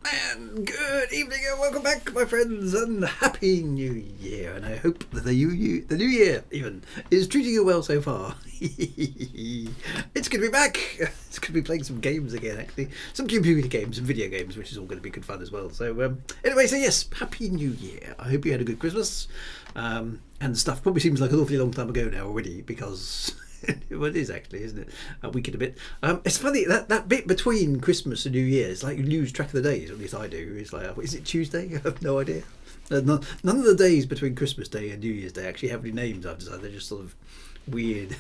And good evening and welcome back, my friends, and happy New Year. And I hope that the new year even is treating you well so far. It's good to be back. It's good to be playing some games again, actually, some computer games and video games, which is all going to be good fun as well. So anyway, so yes, happy New Year. I hope you had a good Christmas. And stuff probably seems like an awfully long time ago now already, because well, it is actually, isn't it? A week and a bit. It's funny that bit between Christmas and New Year. It's like you lose track of the days. At least I do. It's like, is it Tuesday? I have no idea. None of the days between Christmas Day and New Year's Day actually have any names. I've decided they're just sort of weird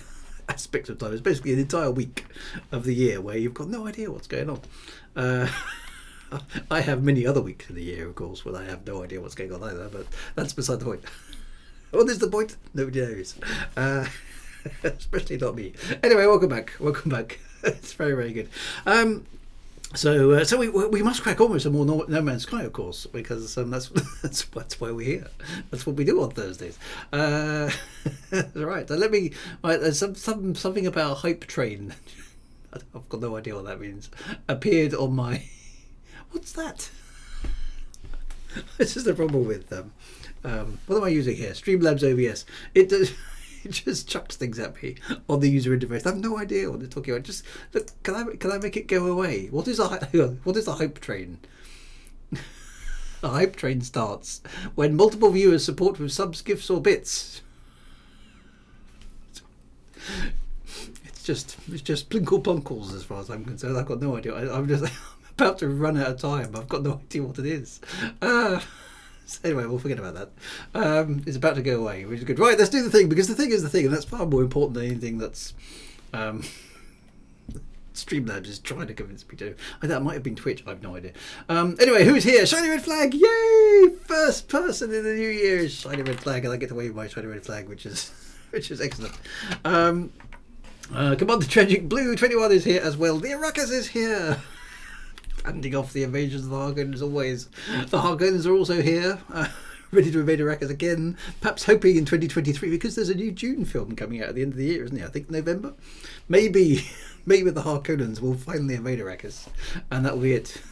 aspects of time. It's basically an entire week of the year where you've got no idea what's going on. I have many other weeks of the year, of course, when I have no idea what's going on either. But that's beside the point. What is the point? Nobody knows. Especially not me. Anyway, welcome back. It's very, very good. So we must crack on with some more No Man's Sky, of course, because that's why we're here. That's what we do on Thursdays. Right. So let me. Right, there's something about a hype train. I've got no idea what that means. Appeared on my. What's that? This is the problem with them. What am I using here? Streamlabs OBS. It just chucks things at me on the user interface. I have no idea what they're talking about. Just look, can I make it go away? What is a hype train? A hype train starts when multiple viewers support with subs, gifts, or bits. It's just plinkle plunkles as far as I'm concerned. I've got no idea. I'm about to run out of time. I've got no idea what it is. So anyway, we'll forget about that. It's about to go away, which is good. Right, let's do the thing, because the thing is the thing, and that's far more important than anything that's Streamlabs is trying to convince me to. That might have been Twitch, I have no idea. Anyway, who's here? Shiny red flag! Yay! First person in the new year is shiny red flag, and I get to wave my shiny red flag, which is excellent. Commander Tragic Blue 21 is here as well. The Arakas is here. Handing off the invasions of the Harkonnens as always. The Harkonnens are also here, ready to invade Arrakis again, perhaps hoping in 2023, because there's a new Dune film coming out at the end of the year, isn't it? I think November. Maybe with the Harkonnens we'll finally invade Arrakis, and that'll be it.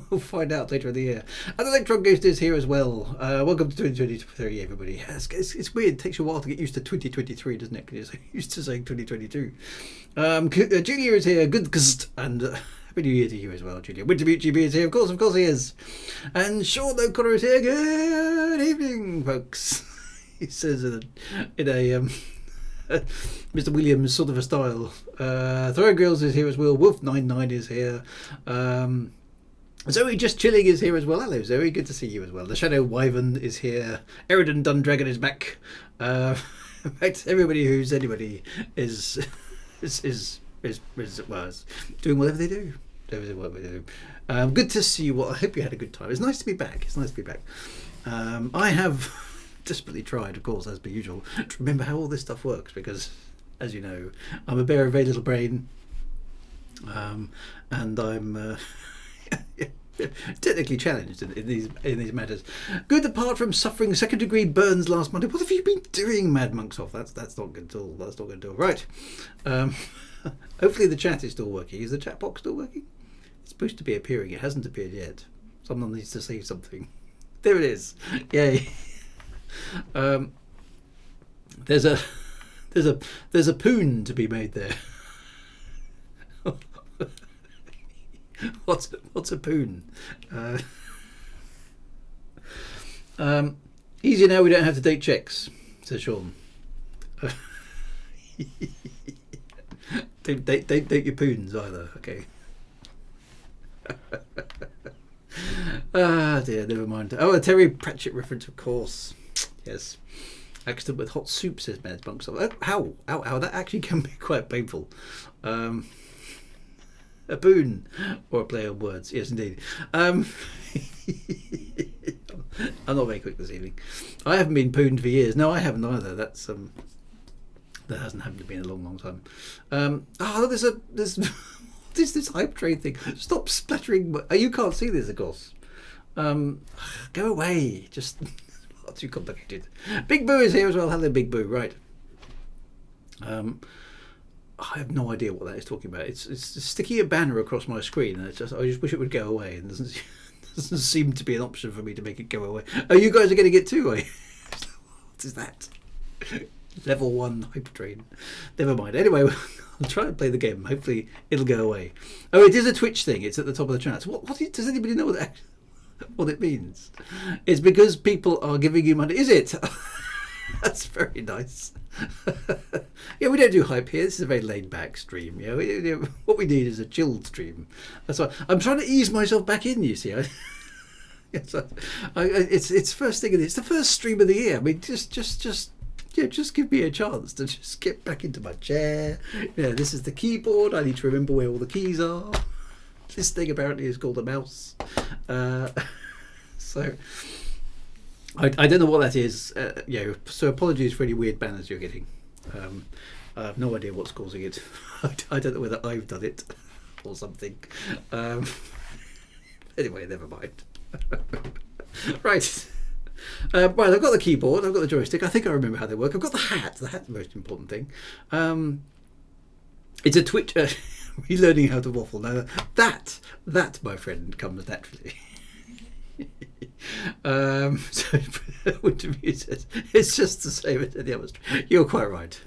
We'll find out later in the year. And Electron Ghost is here as well. Welcome to 2023, everybody. It's weird. It takes you a while to get used to 2023, doesn't it? Because you're used to saying 2022. Julia is here. Good and happy New Year to you as well, Julia. Wintermute GB is here. Of course he is. And Sean O'Connor is here. Good evening, folks. He says in a Mr. Williams sort of a style. Throw Girls is here as well. Wolf99 is here. Zoe Just Chilling is here as well. Hello, Zoe. Good to see you as well. The Shadow Wyvern is here. Eridan Dundragon is back. In fact, everybody who's anybody is doing whatever they do. Good to see you all. I hope you had a good time. It's nice to be back. I have desperately tried, of course, as per usual, to remember how all this stuff works, because, as you know, I'm a bear of very little brain, and I'm technically challenged in these matters. Good, apart from suffering second degree burns last Monday. What have you been doing, Mad Monks off? That's not good at all. That's not good at all. Right. Hopefully the chat is still working. Is the chat box still working? It's supposed to be appearing. It hasn't appeared yet. Someone needs to say something. There it is. Yay. There's a poon to be made there. What's a poon? Easier now, we don't have to date checks, says Sean. Don't date your poons either, okay. Dear, never mind. Oh, a Terry Pratchett reference, of course. Yes. Accident with hot soup, says Mad Monks. How? That actually can be quite painful. A boon, or a play on words. Yes, indeed. I'm not very quick this evening. I haven't been pooned for years. No, I haven't either. That hasn't happened to me in a long, long time. There's this hype train thing. Stop splattering. You can't see this, of course. Go away. Just not too complicated. Big Boo is here as well. Hello, Big Boo. Right. I have no idea what that is talking about. It's sticking a banner across my screen, and I just wish it would go away, and doesn't doesn't seem to be an option for me to make it go away. Oh, you guys are getting it too, eh? What is that? Level 1 hypertrain. Never mind. Anyway, I'll try and play the game. Hopefully it'll go away. Oh, it is a Twitch thing. It's at the top of the chat. Does anybody know what it means? It's because people are giving you money. Is it? That's very nice. Yeah, we don't do hype here. This is a very laid-back stream. What we need is a chilled stream. That's why I'm trying to ease myself back in. You see, it's first thing. It's the first stream of the year. I mean, just give me a chance to just get back into my chair. This is the keyboard. I need to remember where all the keys are. This thing apparently is called a mouse. So I don't know what that is. So apologies for any weird banners you're getting. I have no idea what's causing it. I don't know whether I've done it or something. Anyway, never mind. Right. Right, I've got the keyboard, I've got the joystick, I think I remember how they work. I've got the hat's the most important thing. It's a Twitch, relearning how to waffle. Now, that, my friend, comes naturally. So, it's just the same as any other. You're quite right.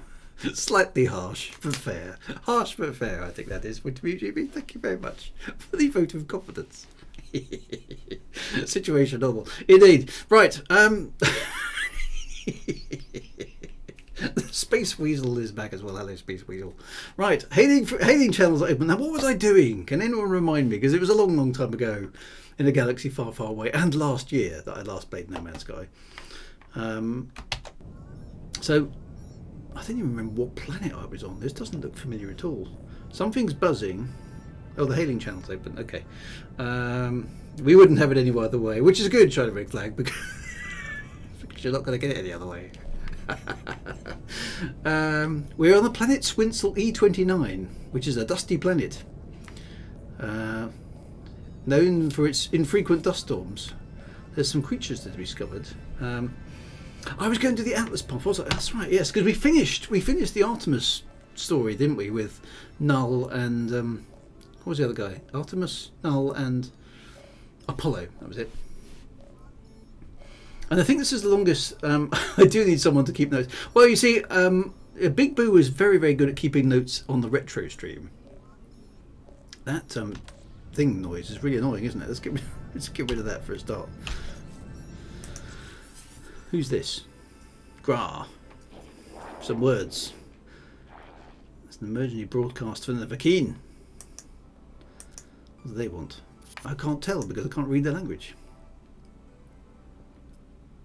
Slightly harsh, but fair. Harsh, but fair, I think that is. GB, thank you very much for the vote of confidence. Situation normal. Indeed. Right. Space Weasel is back as well. Hello, Space Weasel. Right. Hailing channels are open. Now, what was I doing? Can anyone remind me? Because it was a long, long time ago in a galaxy far, far away, and last year that I last played No Man's Sky. So I don't even remember what planet I was on. This doesn't look familiar at all. Something's buzzing. Oh, the hailing channel's open. Okay. We wouldn't have it any other way, which is good, China Red Flag, because you're not going to get it any other way. We're on the planet Swinsel E29, which is a dusty planet, known for its infrequent dust storms. There's some creatures that we discovered. I was going to the Atlas Path, was I? That's right, yes, because we finished the Artemis story, didn't we, with Null and what was the other guy? Artemis, Null, and Apollo. That was it. And I think this is the longest. I do need someone to keep notes. Well, you see, Big Boo is very, very good at keeping notes on the retro stream. That thing noise is really annoying, isn't it? Let's get rid of that for a start. Who's this? Gra. Some words. It's an emergency broadcast for the Vakeen. What do they want? I can't tell because I can't read their language.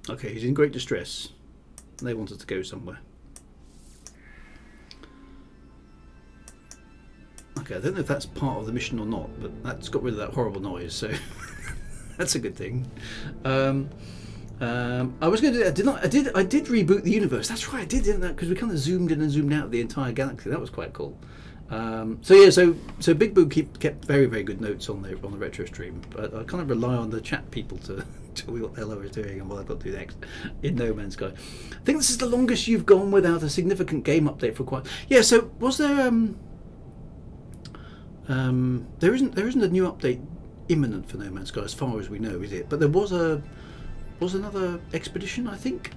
Okay, he's in great distress. They want us to go somewhere. Okay, I don't know if that's part of the mission or not, but that's got rid of that horrible noise, so that's a good thing. I was going to do that. I did reboot the universe. That's right, I did, didn't I? Because we kind of zoomed in and zoomed out the entire galaxy. That was quite cool. So Big Boo kept very, very good notes on the retro stream, but I kind of rely on the chat people to tell me what the hell I was doing and what I've got to do next in No Man's Sky. I think this is the longest you've gone without a significant game update for quite. Yeah. So was there there isn't a new update imminent for No Man's Sky as far as we know, is it? But there was another expedition, I think.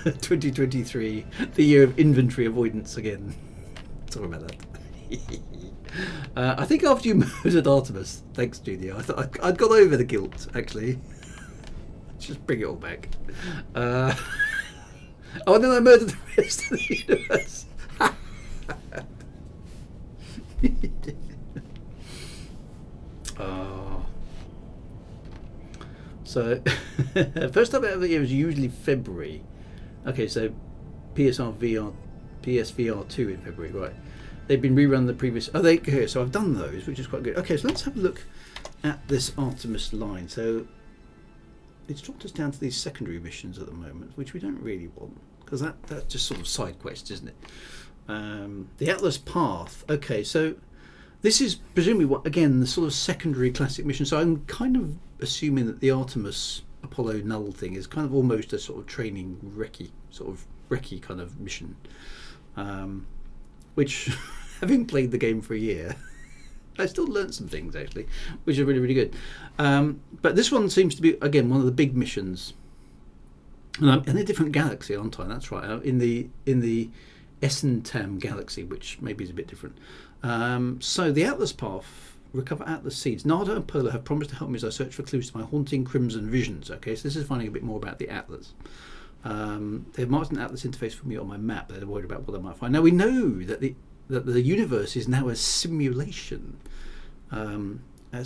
2023, the year of inventory avoidance again. Sorry about that. I think after you murdered Artemis, thanks Junior, I thought I'd got over the guilt, actually. Just bring it all back. Oh, and then I murdered the rest of the universe. Oh. So, first time out of the year is usually February. Okay, so PSVR 2 in February, right? They've been rerun the previous. Oh, okay, so I've done those, which is quite good. Okay, so let's have a look at this Artemis line. So it's dropped us down to these secondary missions at the moment, which we don't really want because that's just sort of side quests, isn't it? The Atlas Path. Okay, so this is presumably the sort of secondary classic mission. So I'm kind of assuming that the Artemis Apollo Null thing is kind of almost a sort of training recce kind of mission, which having played the game for a year I still learnt some things actually, which are really, really good. But this one seems to be, again, one of the big missions. And I'm in a different galaxy, aren't I? That's right. I'm in the Essentam galaxy, which maybe is a bit different. So the Atlas Path, recover Atlas seeds. Nada and Polo have promised to help me as I search for clues to my haunting crimson visions. Okay, so this is finding a bit more about the Atlas. They've marked an Atlas interface for me on my map. They're worried about what I might find. Now we know that the universe is now a simulation. So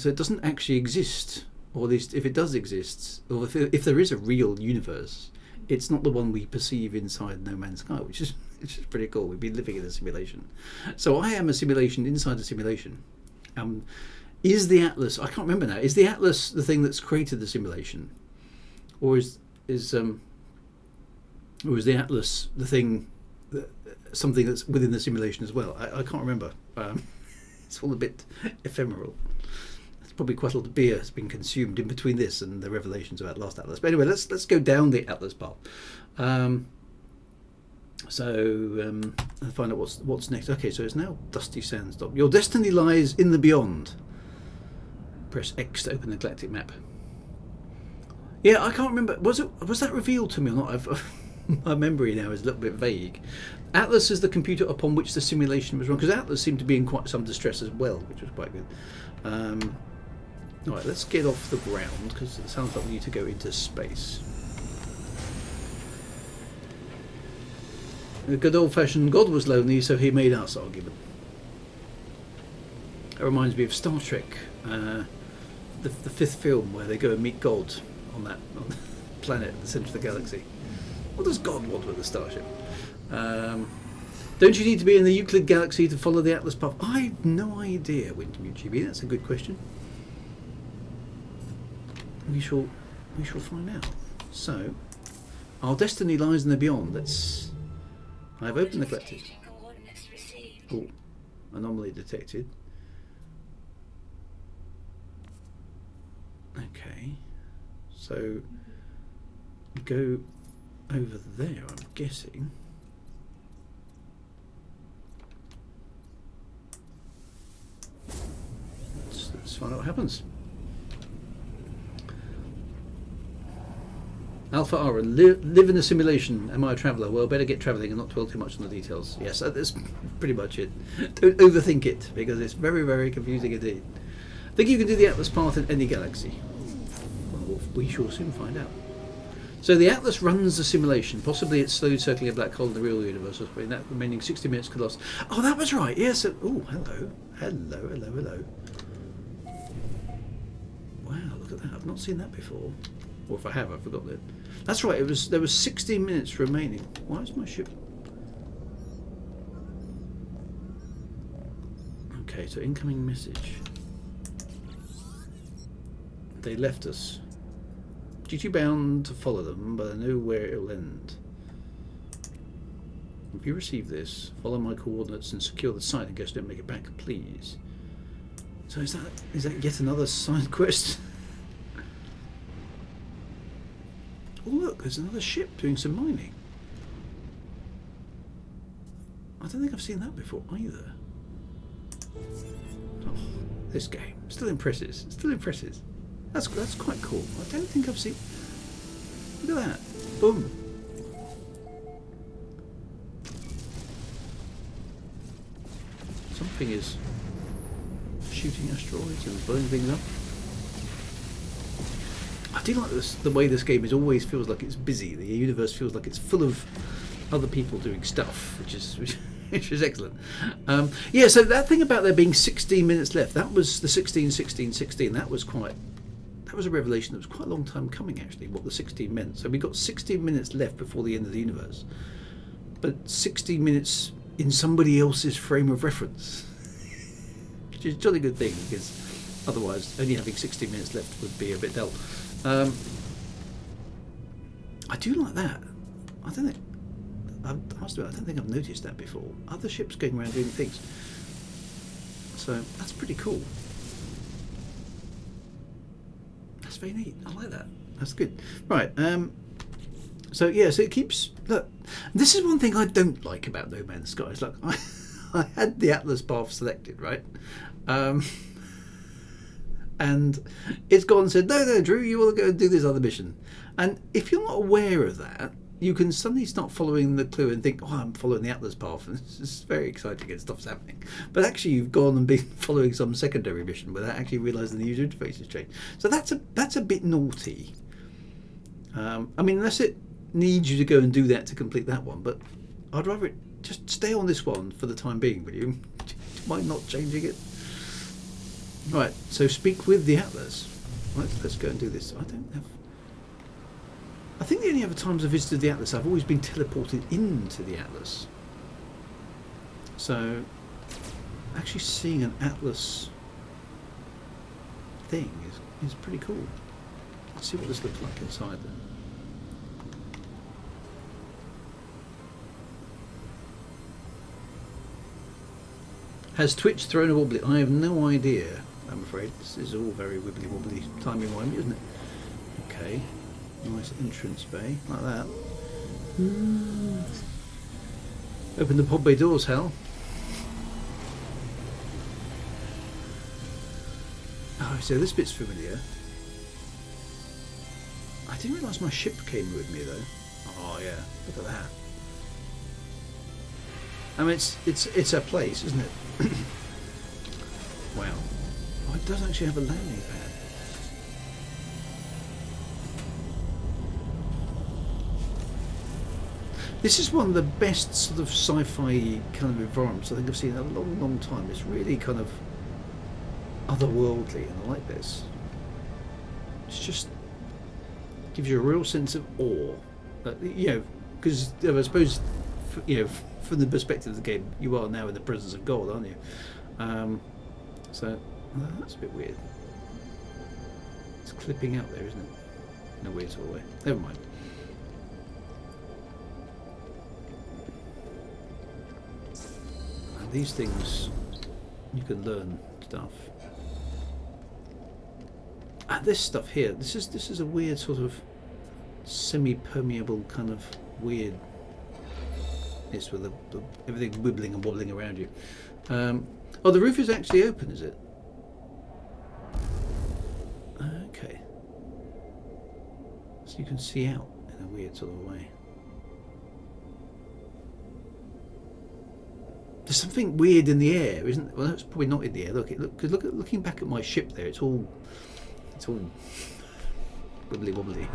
it doesn't actually exist, or at least if it does exist, or if there is a real universe, it's not the one we perceive inside No Man's Sky, which is pretty cool. We've been living in a simulation. So I am a simulation inside a simulation. Is the Atlas? I can't remember now. Is the Atlas the thing that's created the simulation, or is the Atlas the thing, something that's within the simulation as well? I can't remember. It's all a bit ephemeral. There's probably quite a lot of beer has been consumed in between this and the revelations about Last Atlas. But anyway, let's go down the Atlas path. And find out what's next. Okay, so it's now Dusty Sandstorm. Your destiny lies in the beyond. Press X to open the galactic map. Yeah, I can't remember. Was that revealed to me or not? My memory now is a little bit vague. Atlas is the computer upon which the simulation was run, because Atlas seemed to be in quite some distress as well, which was quite good. Alright, let's get off the ground, because it sounds like we need to go into space. The good old-fashioned God was lonely, so he made us argument. It reminds me of Star Trek, the fifth film, where they go and meet God on the planet at the centre of the galaxy. What does God want with the starship? Don't you need to be in the Euclid galaxy to follow the Atlas path? I've no idea, Wintermute GB. That's a good question. We shall find out. So, our destiny lies in the beyond. I've opened the collective. Oh, anomaly detected. Okay, so we go over there, I'm guessing. Let's find out what happens. Alpha Ara, live in a simulation. Am I a traveller? Well, better get travelling and not dwell too much on the details. Yes, that's pretty much it. Don't overthink it, because it's very, very confusing indeed. I think you can do the Atlas path in any galaxy. Well, we shall soon find out. So the Atlas runs the simulation. Possibly it's slowly circling a black hole in the real universe. In that remaining 60 minutes could last. Oh, that was right. Yes. Oh, hello. Wow, look at that. I've not seen that before. Or if I have, I've forgotten it. That's right. There was 16 minutes remaining. Why is my ship? Okay, so incoming message. They left us. Duty bound to follow them, but I know where it'll end. If you receive this, follow my coordinates and secure the site in case you don't make it back, please. So is that yet another side quest? Oh look, there's another ship doing some mining. I don't think I've seen that before either. Oh, this game still impresses. That's quite cool. I don't think I've seen. Look at that! Boom. Something is shooting asteroids and blowing things up. I do like this, the way this game always feels like it's busy. The universe feels like it's full of other people doing stuff, which is excellent. Yeah, so that thing about there being 16 minutes left, that was the 16, 16, 16. That was a revelation that was quite a long time coming, actually, what the 16 meant. So we got 16 minutes left before the end of the universe. But 16 minutes in somebody else's frame of reference. Which is a jolly good thing, because otherwise only having 16 minutes left would be a bit dull. I do like that. I don't think I've noticed that before. Other ships going around doing things. So that's pretty cool. That's very neat. I like that. That's good. Right. So yeah. So it keeps. Look, this is one thing I don't like about No Man's Sky. It's like I had the Atlas path selected, right? And it's gone and said, no, Drew, you want to go and do this other mission. And if you're not aware of that, you can suddenly start following the clue and think, oh, I'm following the Atlas path, and it's very exciting and stuff's happening. But actually you've gone and been following some secondary mission without actually realising the user interface has changed. So that's a bit naughty. I mean, unless it needs you to go and do that to complete that one, but I'd rather it just stay on this one for the time being, will you? Mind not changing it? Right, so speak with the Atlas. Right, let's go and do this. I think the only other times I've visited the Atlas, I've always been teleported into the Atlas. So, actually seeing an Atlas thing is pretty cool. Let's see what this looks like inside then. Has Twitch thrown a wobbly? I have no idea, I'm afraid. This is all very wibbly wobbly, timey-wimey, isn't it? Okay. Nice entrance bay, like that. Open the pod bay doors, Hal. Oh, so this bit's familiar. I didn't realise my ship came with me though. Oh yeah, look at that. I mean, it's a place, isn't it? Wow. Oh, it does actually have a landing pad. This is one of the best sort of sci-fi kind of environments I think I've seen in a long, long time. It's really kind of otherworldly, and I like this. It's just gives you a real sense of awe. You know, because I suppose, you know, from the perspective of the game, you are now in the presence of God, aren't you? So that's a bit weird. It's clipping out there, isn't it? In a weird sort of way. Never mind. And these things, you can learn stuff. And this stuff here, this is a weird sort of semi-permeable kind of weird. It's with everything wibbling and wobbling around you. Oh, the roof is actually open, is it? Okay. So you can see out in a weird sort of way. There's something weird in the air, isn't it? Well, it's probably not in the air. Because looking back at my ship there, it's all wibbly wobbly.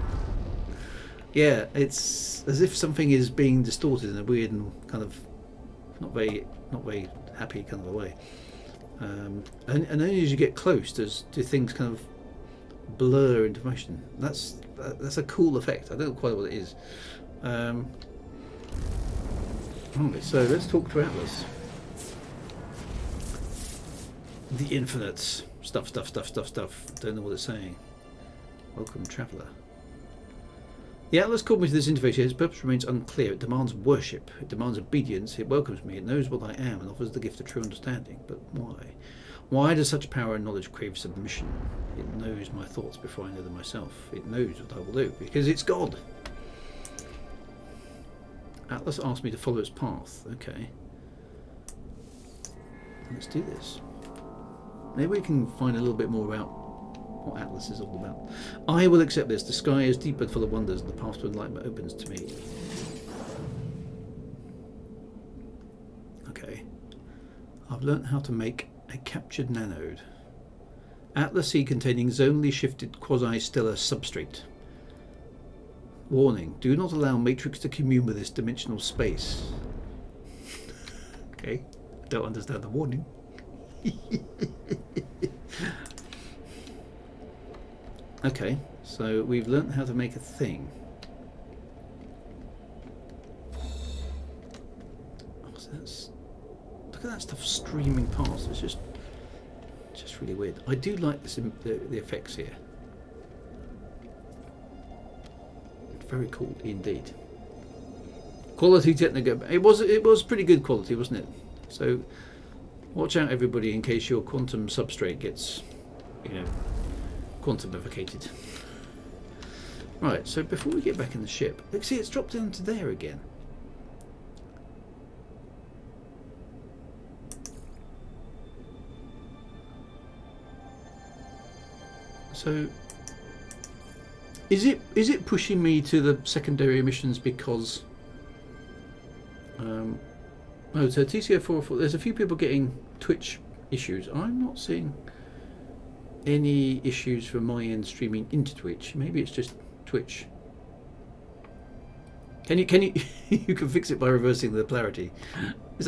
Yeah, it's as if something is being distorted in a weird and kind of not very happy kind of a way. And only as you get close do things kind of blur into motion. That's a cool effect. I don't know quite what it is. Right, so let's talk to Atlas. The infinite stuff. Don't know what it's saying. Welcome, traveller. The Atlas called me to this interface, yet its purpose remains unclear. It demands worship. It demands obedience. It welcomes me. It knows what I am and offers the gift of true understanding. But why? Why does such power and knowledge crave submission? It knows my thoughts before I know them myself. It knows what I will do, because it's God. Atlas asked me to follow its path. Okay. Let's do this. Maybe we can find a little bit more about what Atlas is all about. I will accept this. The sky is deep and full of wonders, and the path to enlightenment opens to me. Okay. I've learnt how to make a captured nanode. Atlas C containing zonally shifted quasi-stellar substrate. Warning, do not allow Matrix to commune with this dimensional space. Okay, don't understand the warning. Okay, so we've learnt how to make a thing. Oh, so look at that stuff streaming past. It's just really weird. I do like this, the effects here. Very cool indeed. Quality technical. It was pretty good quality, wasn't it? So watch out, everybody, in case your quantum substrate gets, you know, quantumificated. Right. So before we get back in the ship, look, see, it's dropped down to there again. So, is it pushing me to the secondary emissions because? Oh, so TCO4. There's a few people getting Twitch issues. I'm not seeing any issues from my end streaming into Twitch. Maybe it's just Twitch. Can you you can fix it by reversing the polarity? Is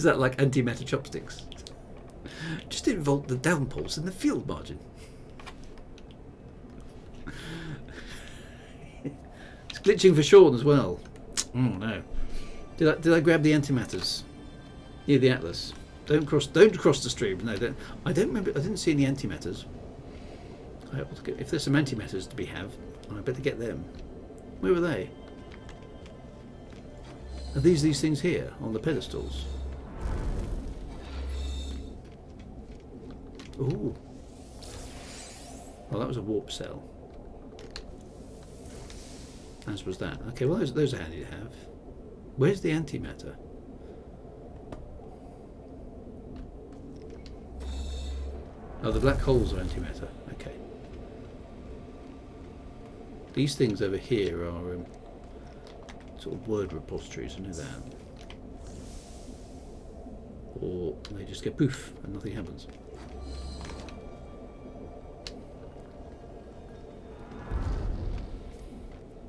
that like antimatter chopsticks? Just involve the downpulse in the field margin. It's glitching for Sean as well. Oh no! Did I grab the antimatters? Yeah, the Atlas. Don't cross the stream. No, don't. I don't remember. I didn't see any antimatters. If there's some antimatters to be have, I better get them. Where were they? Are these things here on the pedestals? Ooh. Well, that was a warp cell. As was that. Okay, well those are handy to have. Where's the antimatter? Oh, the black holes are antimatter. Okay. These things over here are sort of word repositories, I know that. Or they just get poof and nothing happens.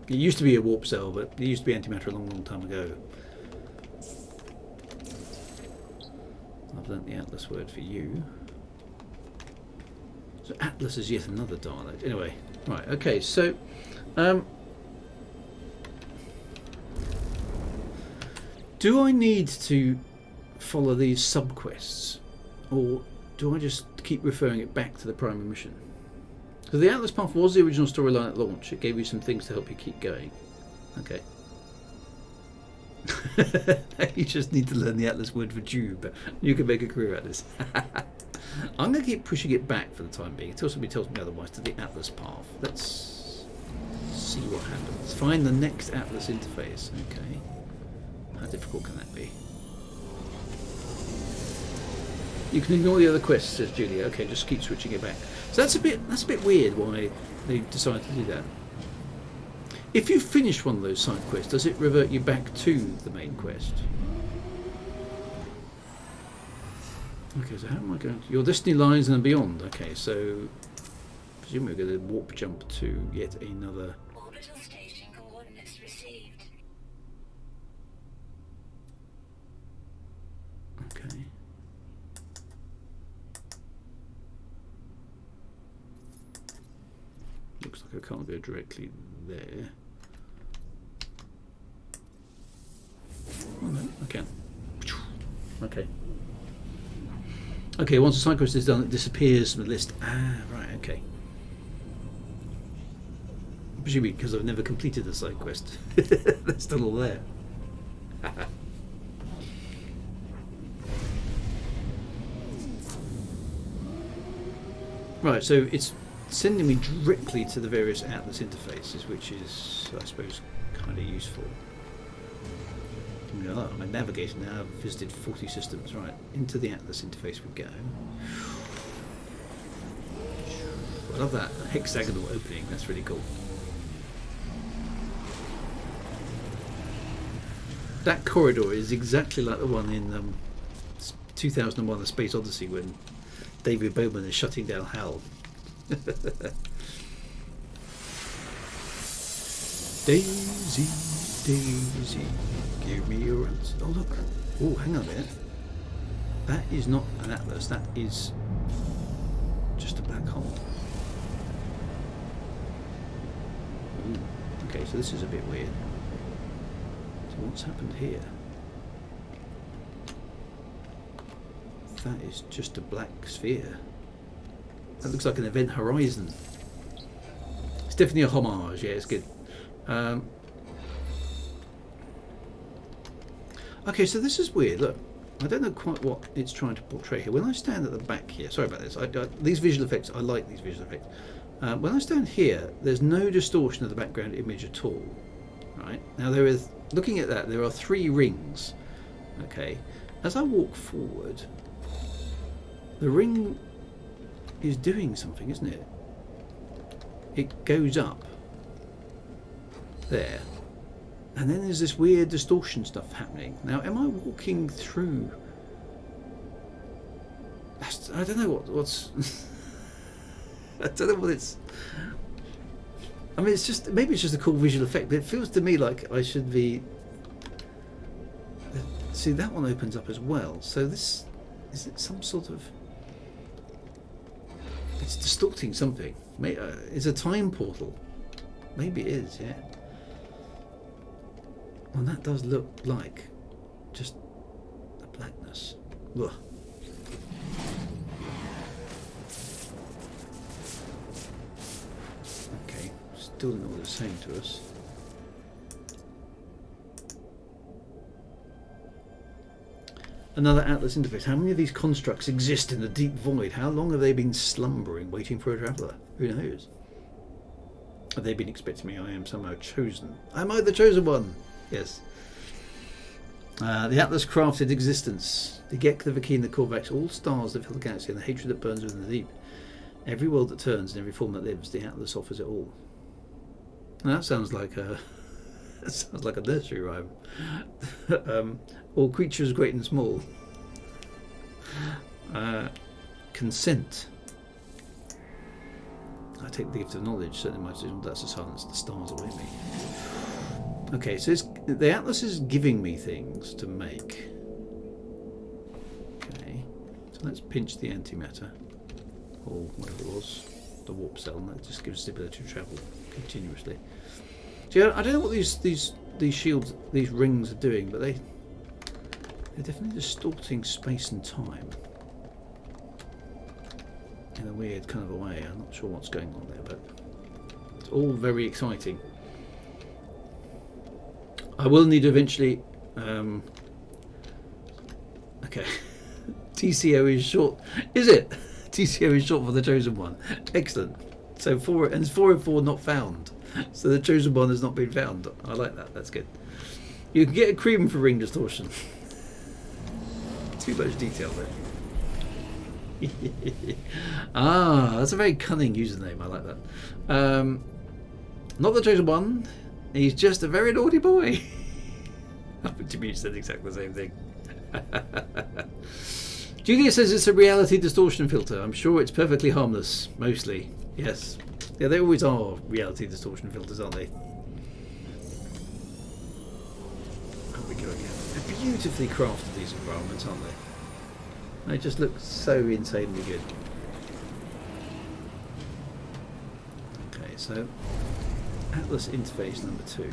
It used to be a warp cell, but it used to be antimatter a long, long time ago. I've learnt the Atlas word for you. So Atlas is yet another dialect. Anyway, right, okay, so do I need to follow these sub-quests, or do I just keep referring it back to the primary mission? Because the Atlas path was the original storyline at launch. It gave you some things to help you keep going. Okay. You just need to learn the Atlas word for tube. You can make a career out of this. I'm going to keep pushing it back for the time being until somebody tells me otherwise, to the Atlas path. Let's see what happens. Find the next Atlas interface. Okay. How difficult can that be? You can ignore the other quests, says Julia. Okay, just keep switching it back. So that's a bit weird why they decided to do that. If you finish one of those side quests, does it revert you back to the main quest? Okay, so how am I going to... Your destiny lies and beyond. Okay, so presumably we're going to warp jump to yet another... Orbital station coordinates received. Okay. Looks like I can't go directly there. Oh no, I can. Okay. Okay, once the side quest is done, it disappears from the list. Ah, right, okay. Presumably because I've never completed the side quest. They're still all there. Right, so it's sending me directly to the various Atlas interfaces, which is, I suppose, kind of useful. Oh, I'm a navigator now. I've visited 40 systems. Right, into the Atlas interface we go. I love that hexagonal opening. That's really cool. That corridor is exactly like the one in 2001: A Space Odyssey when David Bowman is shutting down HAL. Daisy, Daisy, give me your answer. Oh look! Oh, hang on a minute. That is not an Atlas. That is just a black hole. Ooh. Okay, so this is a bit weird. So what's happened here? That is just a black sphere. That looks like an event horizon. It's definitely a homage. Yeah, it's good. Okay, so this is weird. Look, I don't know quite what it's trying to portray here. When I stand at the back here, sorry about this. These visual effects, I like these visual effects. When I stand here, there's no distortion of the background image at all. Right now, there is. Looking at that, there are 3 rings. Okay, as I walk forward, the ring is doing something, isn't it? It goes up there, and then there's this weird distortion stuff happening. Now, am I walking through? I don't know what's. I don't know what it's. I mean, it's just maybe it's just a cool visual effect, but it feels to me like I should be. See, that one opens up as well. So this is it some sort of. It's distorting something. It's a time portal. Maybe it is, yeah. Well, that does look like just the blackness. Ugh. Okay, still don't know what it's saying to us. Another Atlas interface. How many of these constructs exist in the deep void? How long have they been slumbering, waiting for a traveller? Who knows? Have they been expecting me? I am somehow chosen. Am I the chosen one? Yes. The Atlas crafted existence. The Gek, the Viki, and the Korvax, all stars that fill the galaxy, and the hatred that burns within the deep. Every world that turns and every form that lives, the Atlas offers it all. Now, that sounds like a nursery rhyme. All creatures great and small. Consent. I take the gift of knowledge, certainly my decision, that's to silence the stars away me. Okay, so the Atlas is giving me things to make. Okay, so let's pinch the antimatter, or whatever it was, the warp cell, and that just gives us the ability to travel continuously. See, I don't know what these shields, these rings are doing, but they're definitely distorting space and time in a weird kind of a way. I'm not sure what's going on there, but it's all very exciting. I will need to eventually. Okay, TCO is short. Is it? TCO is short for the chosen one. Excellent. So 404 not found. So the chosen one has not been found. I like that. That's good. You can get a cream for ring distortion. Too much detail there. That's a very cunning username. I like that. Not the chosen one. He's just a very naughty boy. Jimmy said exactly the same thing. Julia says it's a reality distortion filter. I'm sure it's perfectly harmless, mostly. Yes. Yeah, they always are reality distortion filters, aren't they? Here we go again. They're beautifully crafted, these environments, aren't they? They just look so insanely good. Okay, so Atlas interface number 2.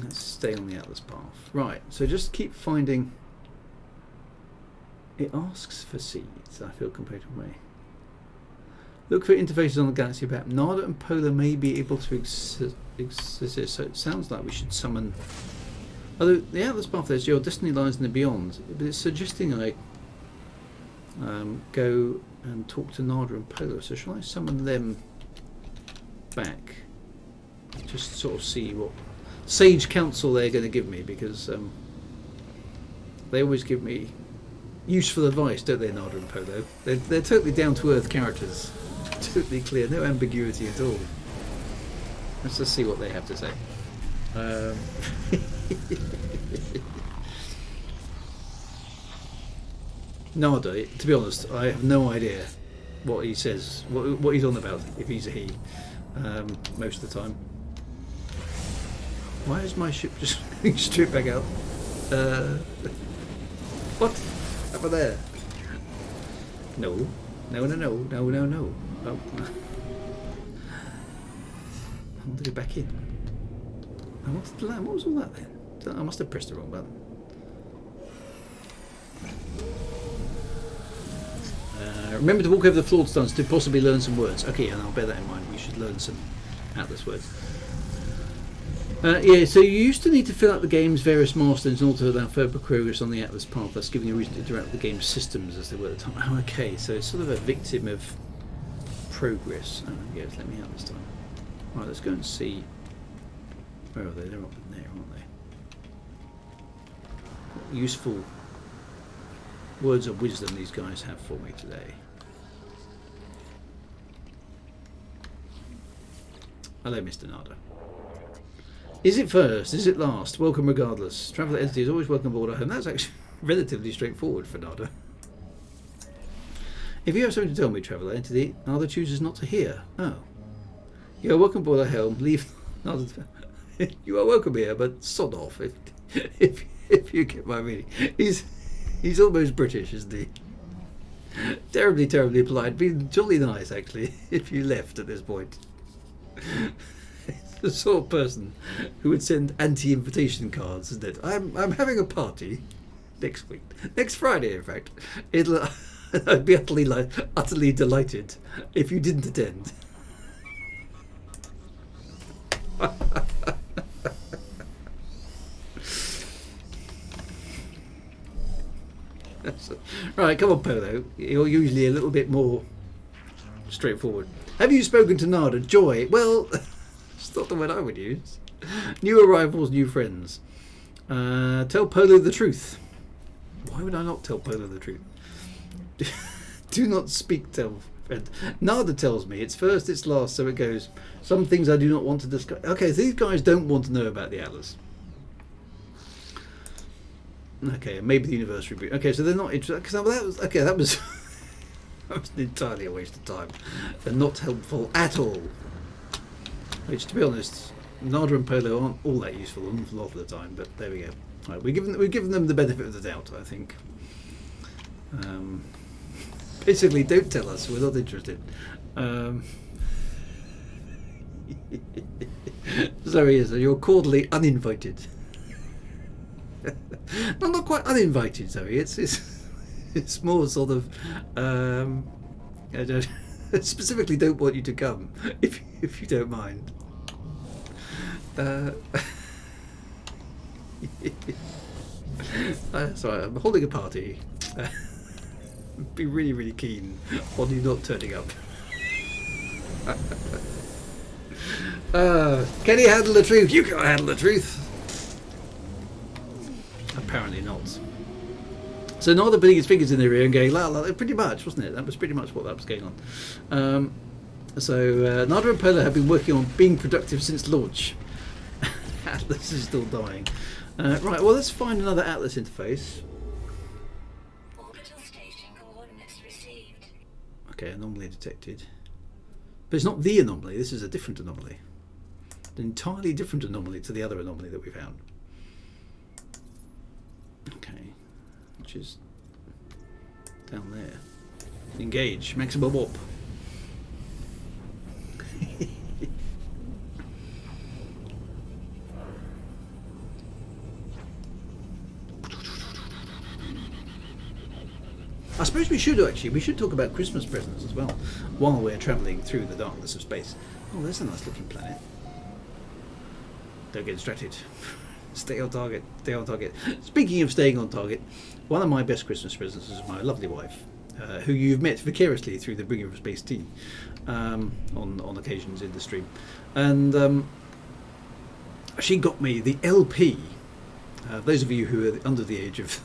Let's stay on the Atlas path. Right, so just keep finding. It asks for seeds, I feel completely away. Look for interfaces on the galaxy map. Nada and Polo may be able to exist, so it sounds like we should summon. Although the Atlas path says your destiny lies in the beyond, but it's suggesting I go and talk to Nada and Polo. So shall I summon them back? Just sort of see what sage counsel they're going to give me, because they always give me useful advice, don't they, Nada and Polo? They're totally down-to-earth characters. Totally clear, no ambiguity at all. Let's just see what they have to say. Nada, to be honest, I have no idea what he says, what he's on about, if he's a he, most of the time. Why is my ship just stripped back out? What? Over there? No. No, no, no, no, no, no. Oh. I want to go back in. I wanted to land. What was all that then? I must have pressed the wrong button. Remember to walk over the flawed stones to possibly learn some words. Okay, and I'll bear that in mind. We should learn some Atlas words. Yeah, so you used to need to fill out the game's various milestones in order to allow further progress on the Atlas path, thus giving you a reason to interact with the game's systems as they were at the time. Oh, okay, so it's sort of a victim of progress. Oh, yes, let me out this time. Right, let's go and see. Where are they? They're up in there, aren't useful words of wisdom these guys have for me today. Hello, Mr. Nada. Is it first? Is it last? Welcome regardless. Traveller entity is always welcome aboard our home. That's actually relatively straightforward for Nada. If you have something to tell me, Traveller entity, Nada chooses not to hear. Oh. You are welcome aboard our helm. Leave Nada. You are welcome here, but sod off if you get my meaning. He's almost British, isn't he? Terribly, terribly polite. Being jolly nice, actually, if you left at this point. It's the sort of person who would send anti-invitation cards, isn't it? I'm having a party next week. Next Friday, in fact. I'd be utterly delighted if you didn't attend. Right, come on, Polo. You're usually a little bit more straightforward. Have you spoken to Nada? Joy? Well, it's not the word I would use. New arrivals, new friends. Tell Polo the truth. Why would I not tell Polo the truth? Do not speak, tell friend. Nada tells me it's first, it's last, so it goes. Some things I do not want to discuss. Okay, so these guys don't want to know about the Atlas. Okay, maybe the anniversary boot. Okay, so they're not interested. Because that was that was entirely a waste of time and not helpful at all. Which, to be honest, Nada and Polo aren't all that useful an awful lot of the time. But there we go. Right, we've given them the benefit of the doubt, I think. Basically, don't tell us. We're not interested. So he is. You're cordially uninvited. No, not quite uninvited, Zoe. It's more sort of I specifically don't want you to come if you don't mind. Sorry, I'm holding a party. Be really, really keen on you not turning up. Can he handle the truth? You can't handle the truth. Apparently not. So Nada putting his fingers in their ear and going la la, pretty much, wasn't it? That was pretty much what that was going on. So Nada and Polo have been working on being productive since launch. Atlas is still dying. Right, well, let's find another Atlas interface. Orbital station coordinates received. Okay, anomaly detected. But it's not the anomaly, this is a different anomaly. An entirely different anomaly to the other anomaly that we found. Okay, which is down there. Engage, maximum warp. I suppose we should talk about Christmas presents as well while we're travelling through the darkness of space. Oh, there's a nice looking planet. Don't get distracted. Stay on target. Stay on target. Speaking of staying on target, one of my best Christmas presents is my lovely wife, who you've met vicariously through the Bringer of Space team on occasions in the stream, and she got me the LP. Those of you who are under the age of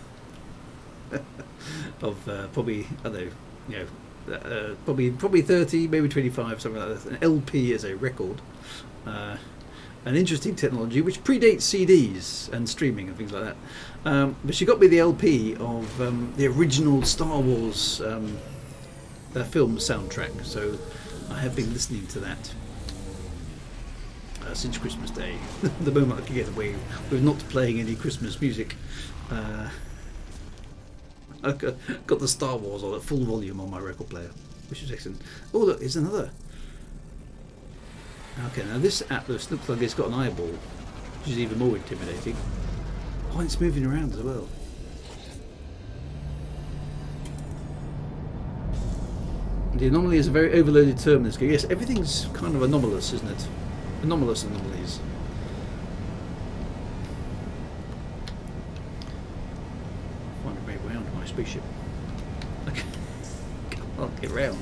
probably I don't know, probably 30, maybe 25, something like that. An LP is a record. An interesting technology which predates CDs and streaming and things like that. But she got me the LP of the original Star Wars film soundtrack, so I have been listening to that since Christmas Day. The moment I could get away with not playing any Christmas music. I got the Star Wars on at full volume on my record player, which is excellent. Oh look, here's another. Okay, now this Atlas looks like it's got an eyeball, which is even more intimidating. Oh, it's moving around as well. The anomaly is a very overloaded term in this game. Yes, everything's kind of anomalous, isn't it? Anomalous anomalies. Find a way around my spaceship. I can't get round.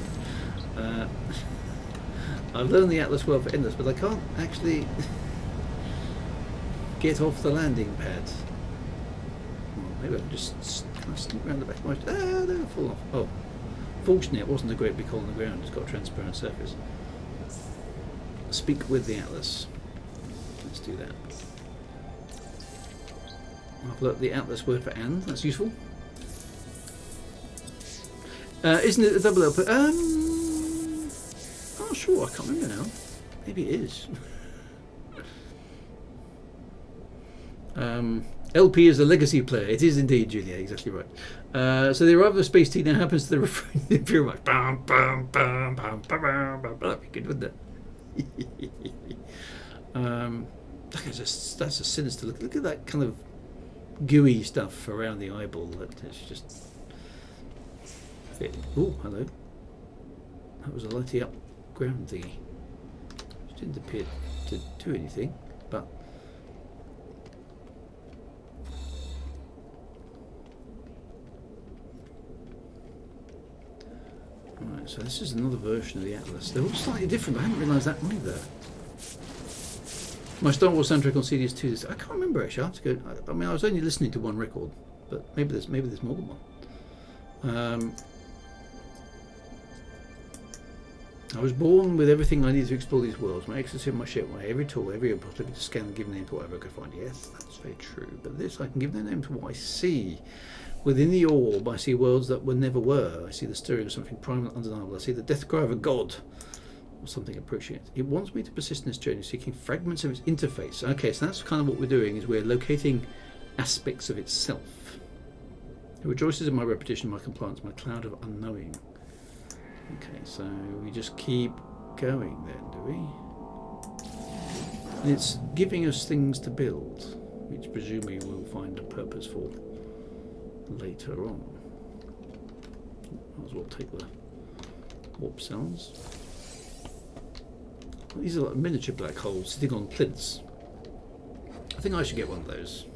I've learned the Atlas well for endless, but I can't actually get off the landing pad. Well, maybe I can just kind of sneak around the back of my... Ah, they'll fall off. Oh, fortunately it wasn't a great big hole in the ground, it's got a transparent surface. Speak with the Atlas. Let's do that. I've learnt the Atlas word for and, that's useful. Isn't it a double LP? Oh sure, I can't remember now. Maybe it is. LP is a legacy player. It is indeed, Julia, exactly right. So the arrival of the Space Tea now happens to the refrain of the Imperial March. Bum, bum, bum, bum, bum, bum, bum. That'd be good, wouldn't it? That's a sinister look. Look at that kind of gooey stuff around the eyeball. It's just... Oh, hello. That was a lighty up ground thingy. It didn't appear to do anything, but... Right, so this is another version of the Atlas. They're all slightly different. I hadn't realised that either. My Star Wars soundtrack on CD is 2. I can't remember actually. I have to go. I mean, I was only listening to one record, but maybe there's more than one. I was born with everything I needed to explore these worlds. My ecstasy, my ship, my every tool, every opportunity to scan and give a name to whatever I could find. Yes, that's very true. But this, I can give no name to what I see. Within the orb, I see worlds that never were. I see the stirring of something primal and undeniable. I see the death cry of a god, or something approaching it. It wants me to persist in this journey, seeking fragments of its interface. Okay, so that's kind of what we're doing, is we're locating aspects of itself. It rejoices in my repetition, my compliance, my cloud of unknowing. Okay, so we just keep going then, do we? And it's giving us things to build, which presumably we'll find a purpose for later on. Might as well take the warp cells. These are like miniature black holes sitting on plinths. I think I should get one of those.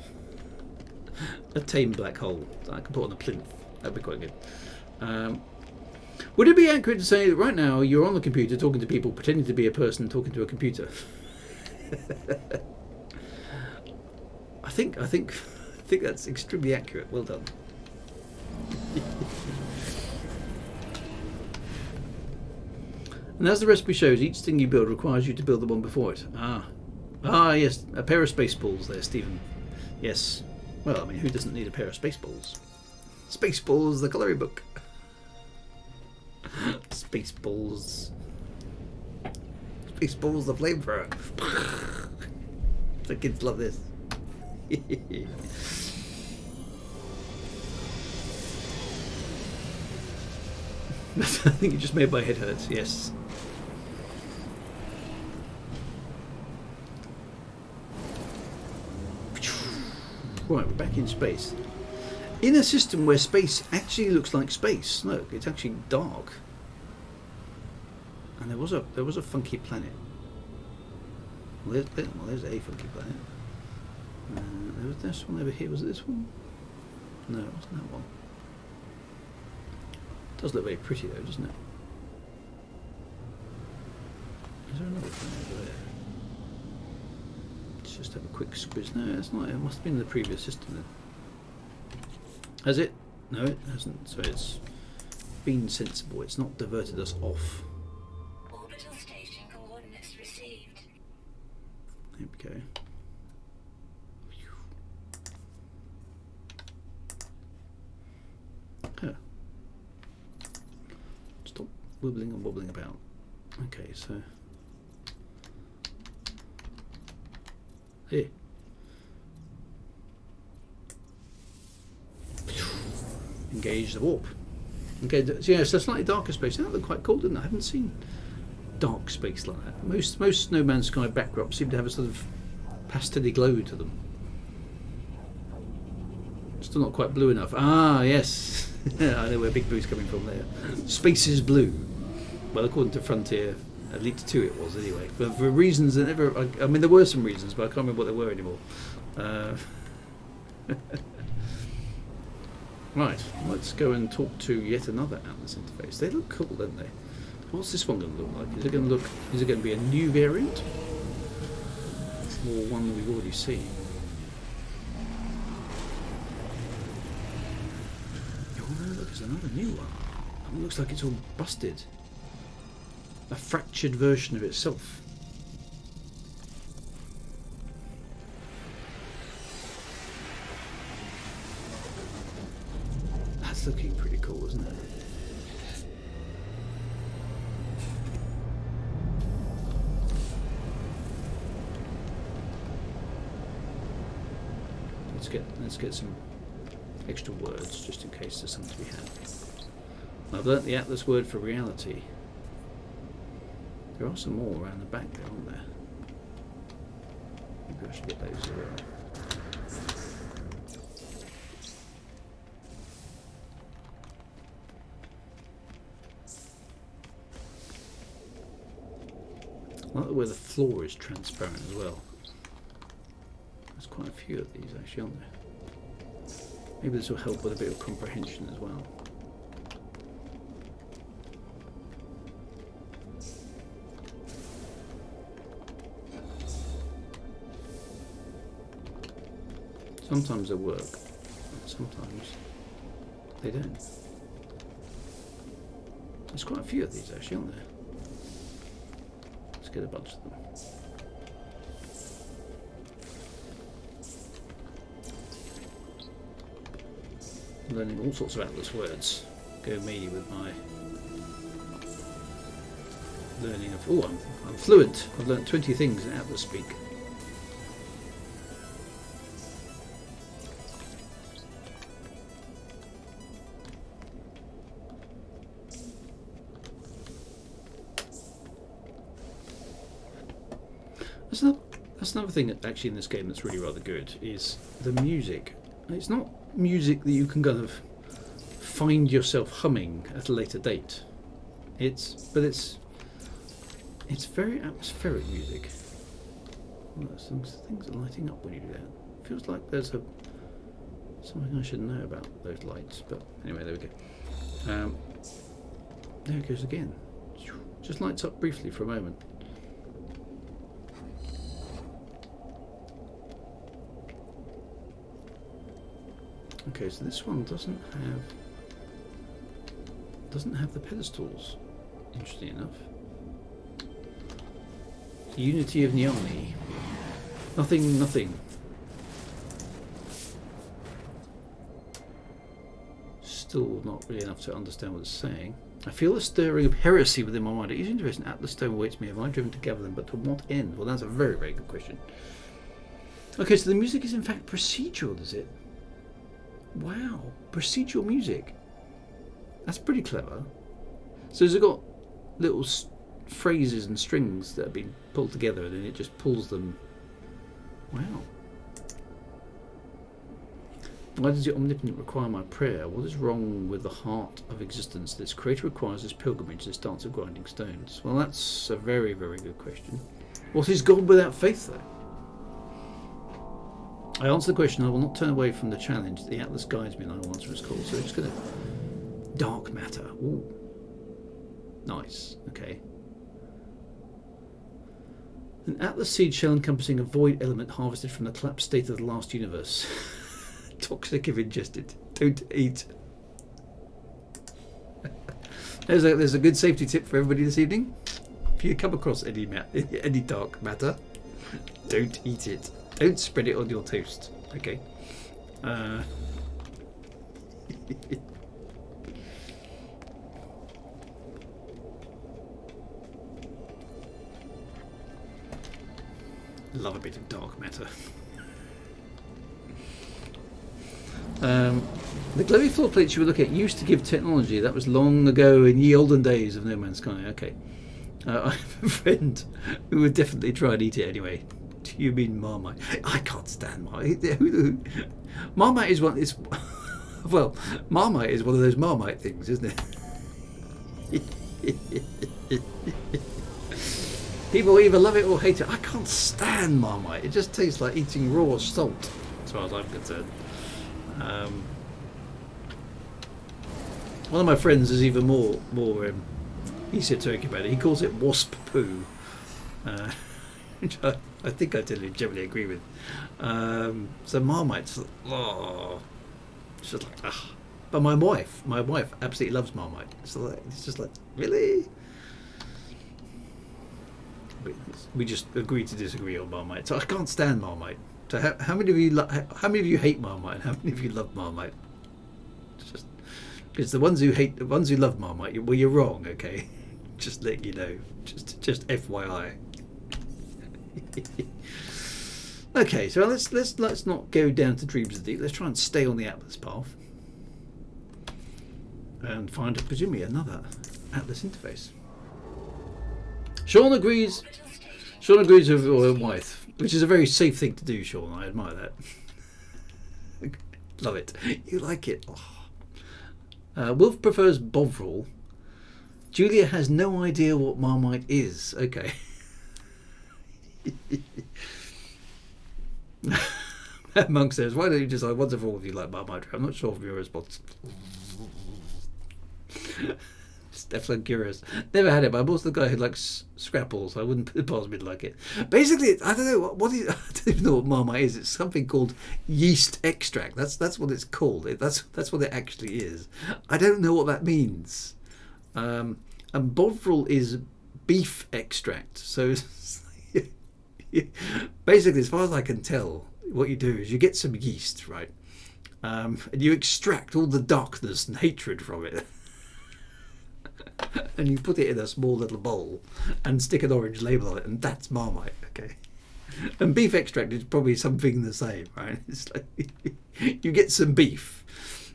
A tame black hole that I can put on a plinth. That'd be quite good. Would it be accurate to say that right now you're on the computer talking to people, pretending to be a person talking to a computer? I think that's extremely accurate. Well done. And as the recipe shows, each thing you build requires you to build the one before it. Ah, yes, a pair of Spaceballs there, Stephen. Yes. Well, I mean, who doesn't need a pair of Spaceballs? Spaceballs, the coloring book. Spaceballs. Spaceballs, the flamethrower. The kids love this. I think it just made my head hurt, yes. Right, we're back in space. In a system where space actually looks like space. Look, it's actually dark. And there was a funky planet. Well, there's a funky planet. There was this one over here. Was it this one? No, it wasn't that one. It does look very pretty though, doesn't it? Is there another planet over there? Let's just have a quick squiz. No, it's not. It must have been in the previous system then. Has it? No, it hasn't. So it's been sensible. It's not diverted us off. Orbital station coordinates received. There we go. Huh. Stop wibbling and wobbling about. Okay, so here. Engage the warp. Okay, so yeah, it's a slightly darker space. That looked quite cool, didn't it? I haven't seen dark space like that. Most No Man's Sky backdrops seem to have a sort of pastel-y glow to them. Still not quite blue enough. Ah, yes. I know where Big Blue's coming from there. Space is blue. Well, according to Frontier, Elite 2 it was anyway. For reasons that never... I mean, there were some reasons, but I can't remember what they were anymore. Right, let's go and talk to yet another Atlas interface. They look cool, don't they? What's this one going to look like? Is it going to be a new variant? Or one we've already seen? there's another new one. It looks like it's all busted. A fractured version of itself. That's looking pretty cool, isn't it? Let's get some extra words just in case there's something to be had. I've learnt the Atlas word for reality. There are some more around the back there, aren't there? Maybe I should get those as well. I like the way the floor is transparent as well. There's quite a few of these actually, aren't there? Maybe this will help with a bit of comprehension as well. Sometimes they work, and sometimes they don't. There's quite a few of these actually, aren't there? Let's get a bunch of them. Learning all sorts of Atlas words. Go me with my learning of... Oh, I'm fluent. I've learnt 20 things in Atlas speak. That's another thing that actually in this game that's really rather good is the music. It's not music that you can kind of find yourself humming at a later date. It's very atmospheric music. Well, some things are lighting up when you do that. Feels like there's something I should know about those lights, but anyway, there we go. There it goes again. Just lights up briefly for a moment. Okay, so this one doesn't have the pedestals, interesting enough. The Unity of Nyani. Nothing. Still not really enough to understand what it's saying. I feel a stirring of heresy within my mind. It is interesting. Atlas stone awaits me. Have I driven to gather them, but to what end? Well, that's a very, very good question. Okay, so the music is in fact procedural, is it? Wow, procedural music. That's pretty clever. So has it got little phrases and strings that have been pulled together and then it just pulls them? Wow. Why does the omnipotent require my prayer? What is wrong with the heart of existence? This creator requires this pilgrimage, this dance of grinding stones. Well, that's a very, very good question. What is God without faith, though? I answer the question. I will not turn away from the challenge. The Atlas guides me and I will answer his call. So we're just going to... Dark matter. Ooh. Nice. Okay. An Atlas seed shell encompassing a void element harvested from the collapsed state of the last universe. Toxic if ingested. Don't eat. There's a good safety tip for everybody this evening. If you come across any dark matter, don't eat it. Don't spread it on your toast. Okay. Love a bit of dark matter. The glowy floor plates you were looking at used to give technology. That was long ago in ye olden days of No Man's Sky. Okay. I have a friend who would definitely try and eat it anyway. Do you mean Marmite? I can't stand Marmite. Marmite is one. Well, Marmite is one of those Marmite things, isn't it? People either love it or hate it. I can't stand Marmite. It just tastes like eating raw salt, as far as I'm concerned. One of my friends is even more esoteric about it. He calls it wasp poo, which I think I generally agree with. So Marmite's, it's just like, But my wife absolutely loves Marmite. So it's just like, really? We just agree to disagree on Marmite. So I can't stand Marmite. So how many of you hate Marmite, and how many of you love Marmite? Just because the ones who love Marmite, well, you're wrong. Okay, just letting you know. Just FYI. Okay, so let's not go down to Dreams of the Deep. Let's try and stay on the Atlas path and find presumably another Atlas interface. Sean agrees with your wife, which is a very safe thing to do, Sean. I admire that. Love it. You like it. Oh. Wolf prefers Bovril. Julia has no idea what Marmite is. Okay. Monk says, why don't you decide once and for all if you like Marmite? I'm not sure of your response. Definitely curious. Never had it, but I'm also the guy who likes Scrapple, so I wouldn't put it past me to like it. Basically, I don't know I don't even know what Marmite is. It's something called yeast extract. That's what it's called. That's what it actually is. I don't know what that means. And Bovril is beef extract. So basically, as far as I can tell, what you do is you get some yeast, right, and you extract all the darkness and hatred from it. And you put it in a small little bowl and stick an orange label on it, and that's Marmite. Okay. And beef extract is probably something the same, right? It's like you get some beef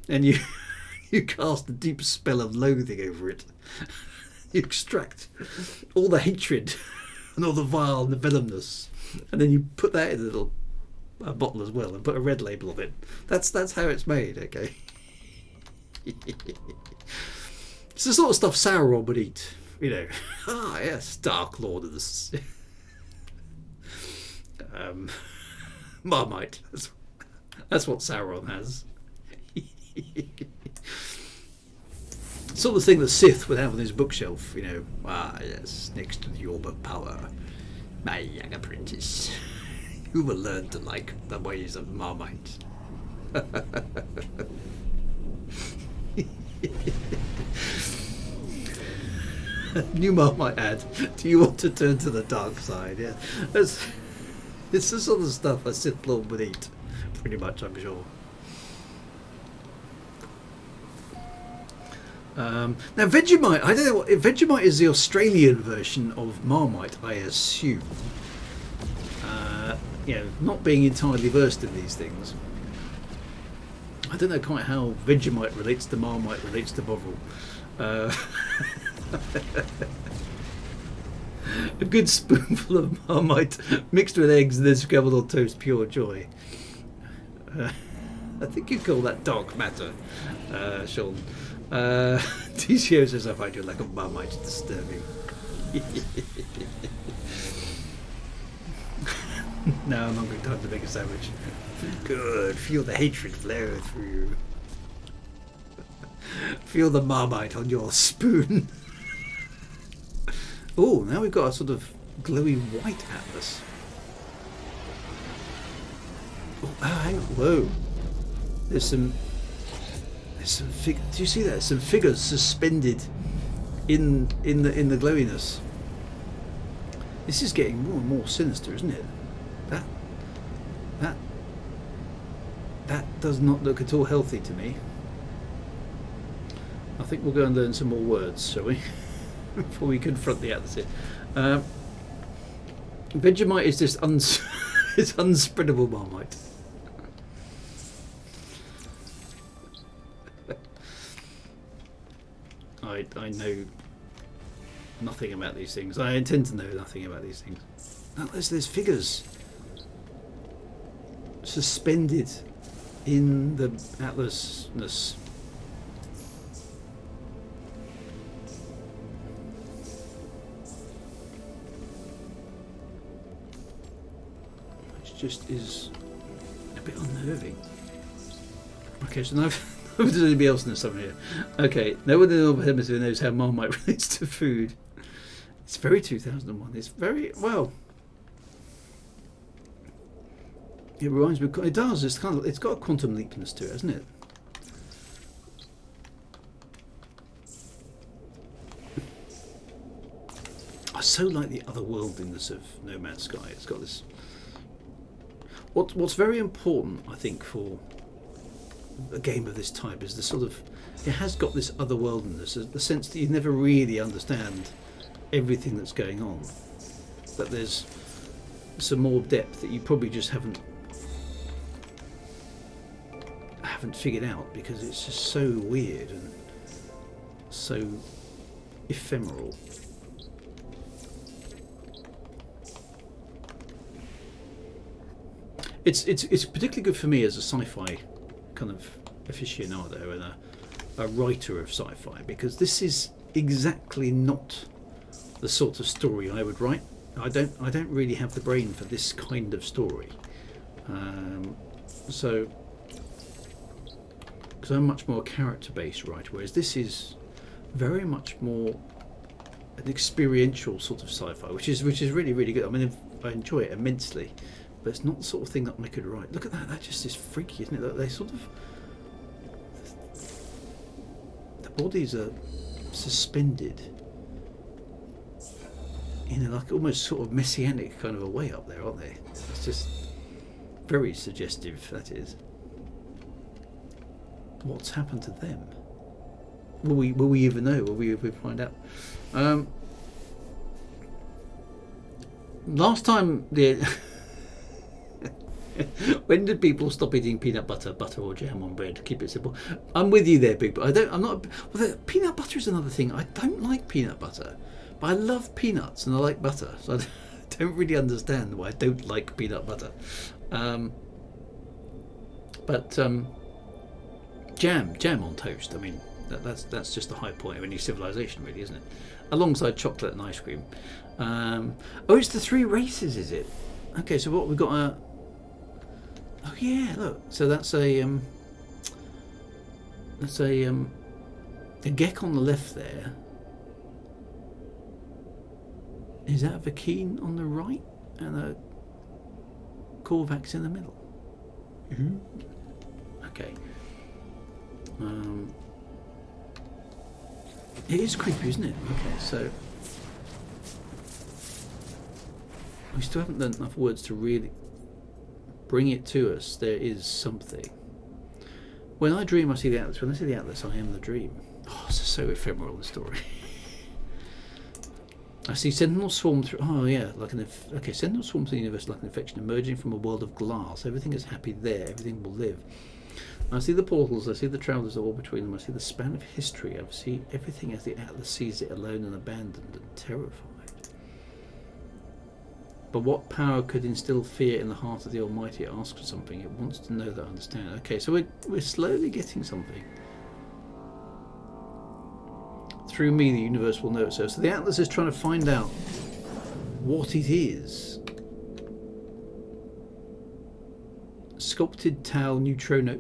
and you cast a deep spell of loathing over it. You extract all the hatred and all the vile and the venomness, and then you put that in a little bottle as well and put a red label on it. That's how it's made. Okay. It's the sort of stuff Sauron would eat, you know. Ah, yes, Dark Lord of the Marmite. That's what Sauron has. Sort of thing the Sith would have on his bookshelf, you know. Ah, yes, next to the orb of power, my young apprentice, you will learn to like the ways of Marmite. New Marmite ad. Do you want to turn to the dark side? Yeah, it's the sort of stuff a Sith Lord would eat, pretty much, I'm sure. Now Vegemite, I don't know what Vegemite is. The Australian version of Marmite, I assume. You know, not being entirely versed in these things, I don't know quite how Vegemite relates to Marmite, relates to Bovril. A good spoonful of Marmite mixed with eggs and then scrambled on toast, pure joy. I think you call that dark matter, Sean. TCO says, I find your lack of Marmite disturbing. Now I'm hungry, time to make a sandwich. Good, feel the hatred flow through. Feel the Marmite on your spoon. Oh, now we've got a sort of glowy white atlas. Oh, hang on. Whoa. There's some do you see that? Some figures suspended in the glowiness. This is getting more and more sinister, isn't it? That does not look at all healthy to me. I think we'll go and learn some more words, shall we? Before we confront the atlas here. Vegemite is just it's unspreadable Marmite. I know nothing about these things. I intend to know nothing about these things. No, there's figures suspended in the atlasness. Which just is a bit unnerving. Okay, so now does anybody else know something here? Okay, no one in the Northern Hemisphere knows how Marmite relates to food. It's very 2001. It's very, well, it reminds me. It does. It's got a quantum leapness to it, hasn't it? so like the otherworldliness of No Man's Sky. It's got this. What's very important, I think, for a game of this type is the sort of. It has got this otherworldliness, the sense that you never really understand everything that's going on. That there's some more depth that you probably just haven't figured out because it's just so weird and so ephemeral. It's particularly good for me as a sci-fi kind of aficionado and a writer of sci-fi, because this is exactly not the sort of story I would write. I don't really have the brain for this kind of story. So because I'm much more character-based writer, whereas this is very much more an experiential sort of sci-fi, which is really, really good. I mean, I enjoy it immensely, but it's not the sort of thing that I could write. Look at that, that just is freaky, isn't it? That they sort of, the bodies are suspended in a, like almost sort of messianic kind of a way up there, aren't they? It's just very suggestive, that is. What's happened to them? Will we even know? Will we ever find out? Last time when did people stop eating peanut butter, or jam on bread? Keep it simple. I'm with you there, Big, but I'm not. Well, peanut butter is another thing. I don't like peanut butter, but I love peanuts and I like butter. So I don't really understand why I don't like peanut butter. But jam on toast. I mean, that's just the high point of any civilization, really, isn't it? Alongside chocolate and ice cream. Oh, it's the three races, is it? Okay, so what we've got? Oh yeah, look. So that's a Gek on the left there. Is that a Vakeen on the right and a Korvax in the middle? Mm-hmm. Okay. It is creepy, isn't it? Okay, so we still haven't learned enough words to really bring it to us. There is something. When I dream, I see the Atlas. When I see the Atlas, I am the dream. Oh, this is so ephemeral, the story. I see Sentinel swarm through. Oh yeah, okay. Sentinel swarm through the universe like an infection emerging from a world of glass. Everything is happy there. Everything will live. I see the portals. I see the travellers all between them. I see the span of history. I see everything as the Atlas sees it, alone and abandoned and terrified. But what power could instill fear in the heart of the Almighty? It asks for something. It wants to know that I understand. Okay, so we're slowly getting something. Through me, the universe will know it. So the Atlas is trying to find out what it is. Sculpted tau neutrino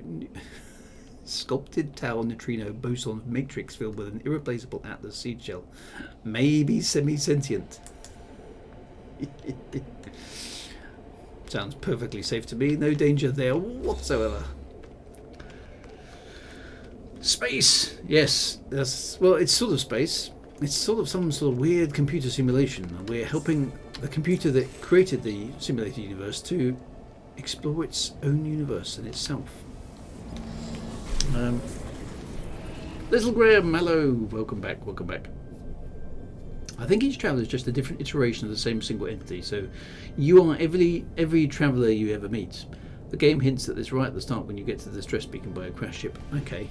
boson matrix filled with an irreplaceable Atlas seed shell, maybe semi-sentient. Sounds perfectly safe to me. No danger there whatsoever. Space, yes. Well, it's sort of space. It's sort of some sort of weird computer simulation. We're helping the computer that created the simulated universe to explore its own universe and itself. Little Graham, hello, welcome back. I think each traveller is just a different iteration of the same single entity, so you are every traveller you ever meet. The game hints at this right at the start when you get to the distress beacon by a crash ship. Okay.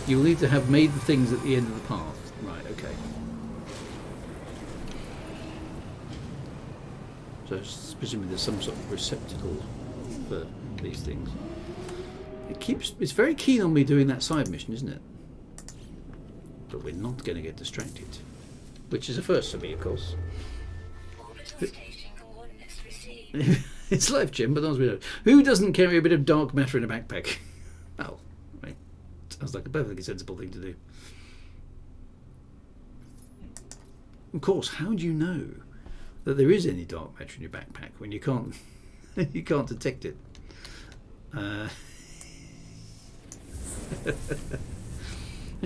You'll need to have made the things at the end of the path. Right, okay. So presumably there's some sort of receptacle for these things. It's very keen on me doing that side mission, isn't it? But we're not going to get distracted. Which is a first for me, of course. It's life, Jim, but as we know. Who doesn't carry a bit of dark matter in a backpack? Oh, right. Sounds like a perfectly sensible thing to do. Of course, how do you know that there is any dark matter in your backpack when you can't detect it?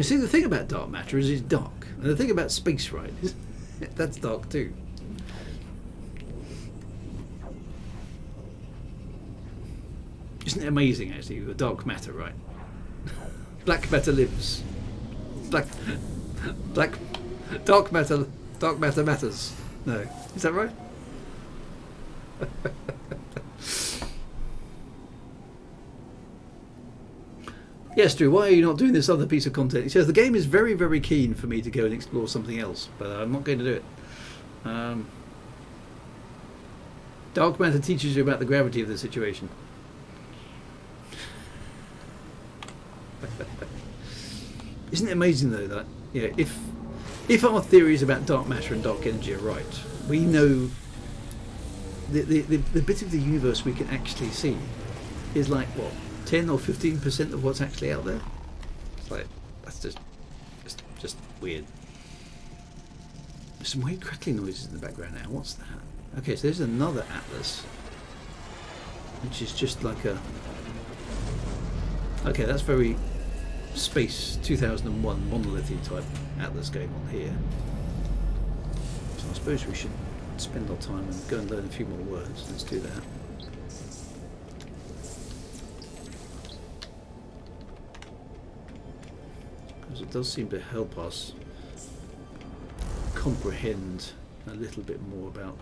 You see, the thing about dark matter is it's dark. And the thing about space, right, is that's dark too. Isn't it amazing, actually, with dark matter, right? Black matter lives. Dark matter matters. No. Is that right? Yes, Drew, why are you not doing this other piece of content? He says, the game is very, very keen for me to go and explore something else, but I'm not going to do it. Dark matter teaches you about the gravity of the situation. Isn't it amazing, though, that if our theories about dark matter and dark energy are right, we know the bit of the universe we can actually see is like, what, 10 or 15% of what's actually out there? It's like, that's just weird. There's some weird crackling noises in the background now. What's that? Okay, so there's another atlas, which is just like a... Okay, that's very Space 2001 monolithy type atlas going on here. So I suppose we should spend our time and go and learn a few more words. Let's do that. Because it does seem to help us comprehend a little bit more about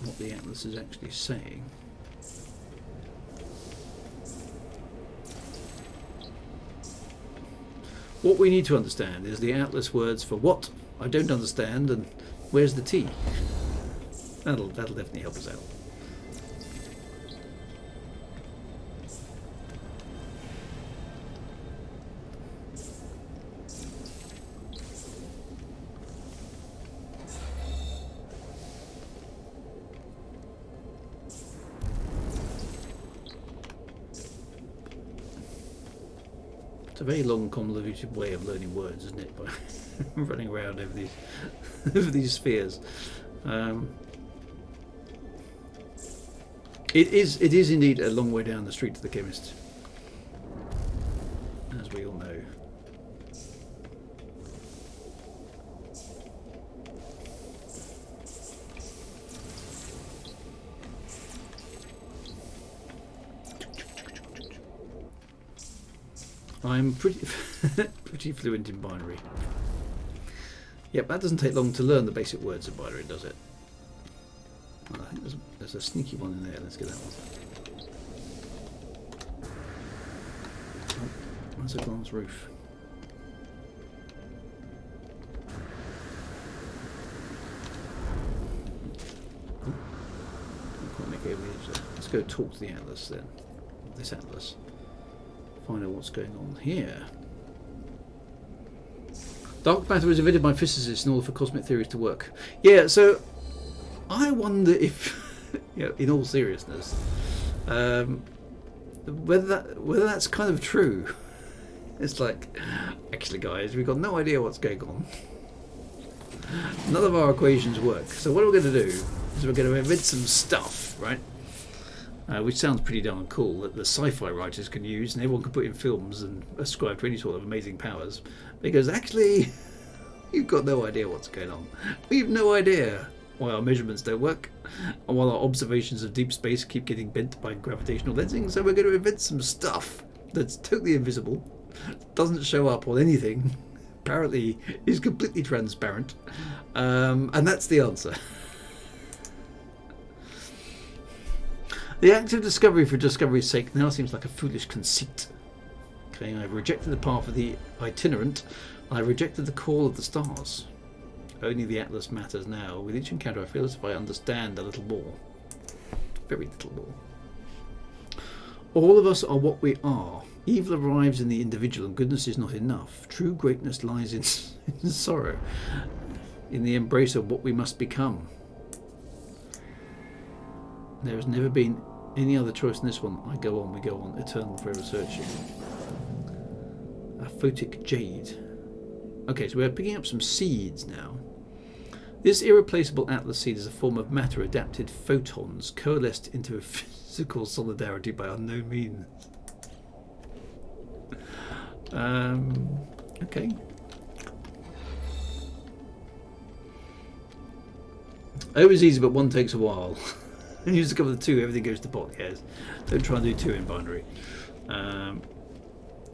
what the atlas is actually saying. What we need to understand is the atlas words for what I don't understand and where's the tea. That'll definitely help us out. It's a very long, convoluted way of learning words, isn't it? By running around over these over these spheres. It is indeed a long way down the street to the chemist, as we all know. I'm pretty fluent in binary. Yep, that doesn't take long to learn the basic words of binary, does it? Oh, I think there's a sneaky one in there. Let's get that one. Oh, there's a glass roof. Oh, I can't make it over the edge there. Let's go talk to the atlas then. This atlas. Find out what's going on here. Dark matter was invented by physicists in order for cosmic theories to work. Yeah, so I wonder if, in all seriousness, whether that's kind of true. It's like, actually, guys, we've got no idea what's going on. None of our equations work. So what we're going to do is we're going to invent some stuff, right? Which sounds pretty darn cool, that the sci-fi writers can use and everyone can put in films and ascribe to any sort of amazing powers, because actually you've got no idea what's going on. We've no idea why our measurements don't work and while our observations of deep space keep getting bent by gravitational lensing, so we're going to invent some stuff that's totally invisible, doesn't show up on anything, apparently is completely transparent, and that's the answer. The act of discovery for discovery's sake now seems like a foolish conceit. Okay, I've rejected the path of the itinerant. I've rejected the call of the stars. Only the atlas matters now. With each encounter I feel as if I understand a little more. Very little more. All of us are what we are. Evil arrives in the individual and goodness is not enough. True greatness lies in sorrow, in the embrace of what we must become. There has never been any other choice in this one. I go on, we go on, eternal forever searching. A photic jade. Okay, so we're picking up some seeds now. This irreplaceable atlas seed is a form of matter adapted photons coalesced into a physical solidarity by unknown means. Okay. Always easy, but one takes a while. And you discover the two, everything goes to pot. Yes. Don't try and do two in binary.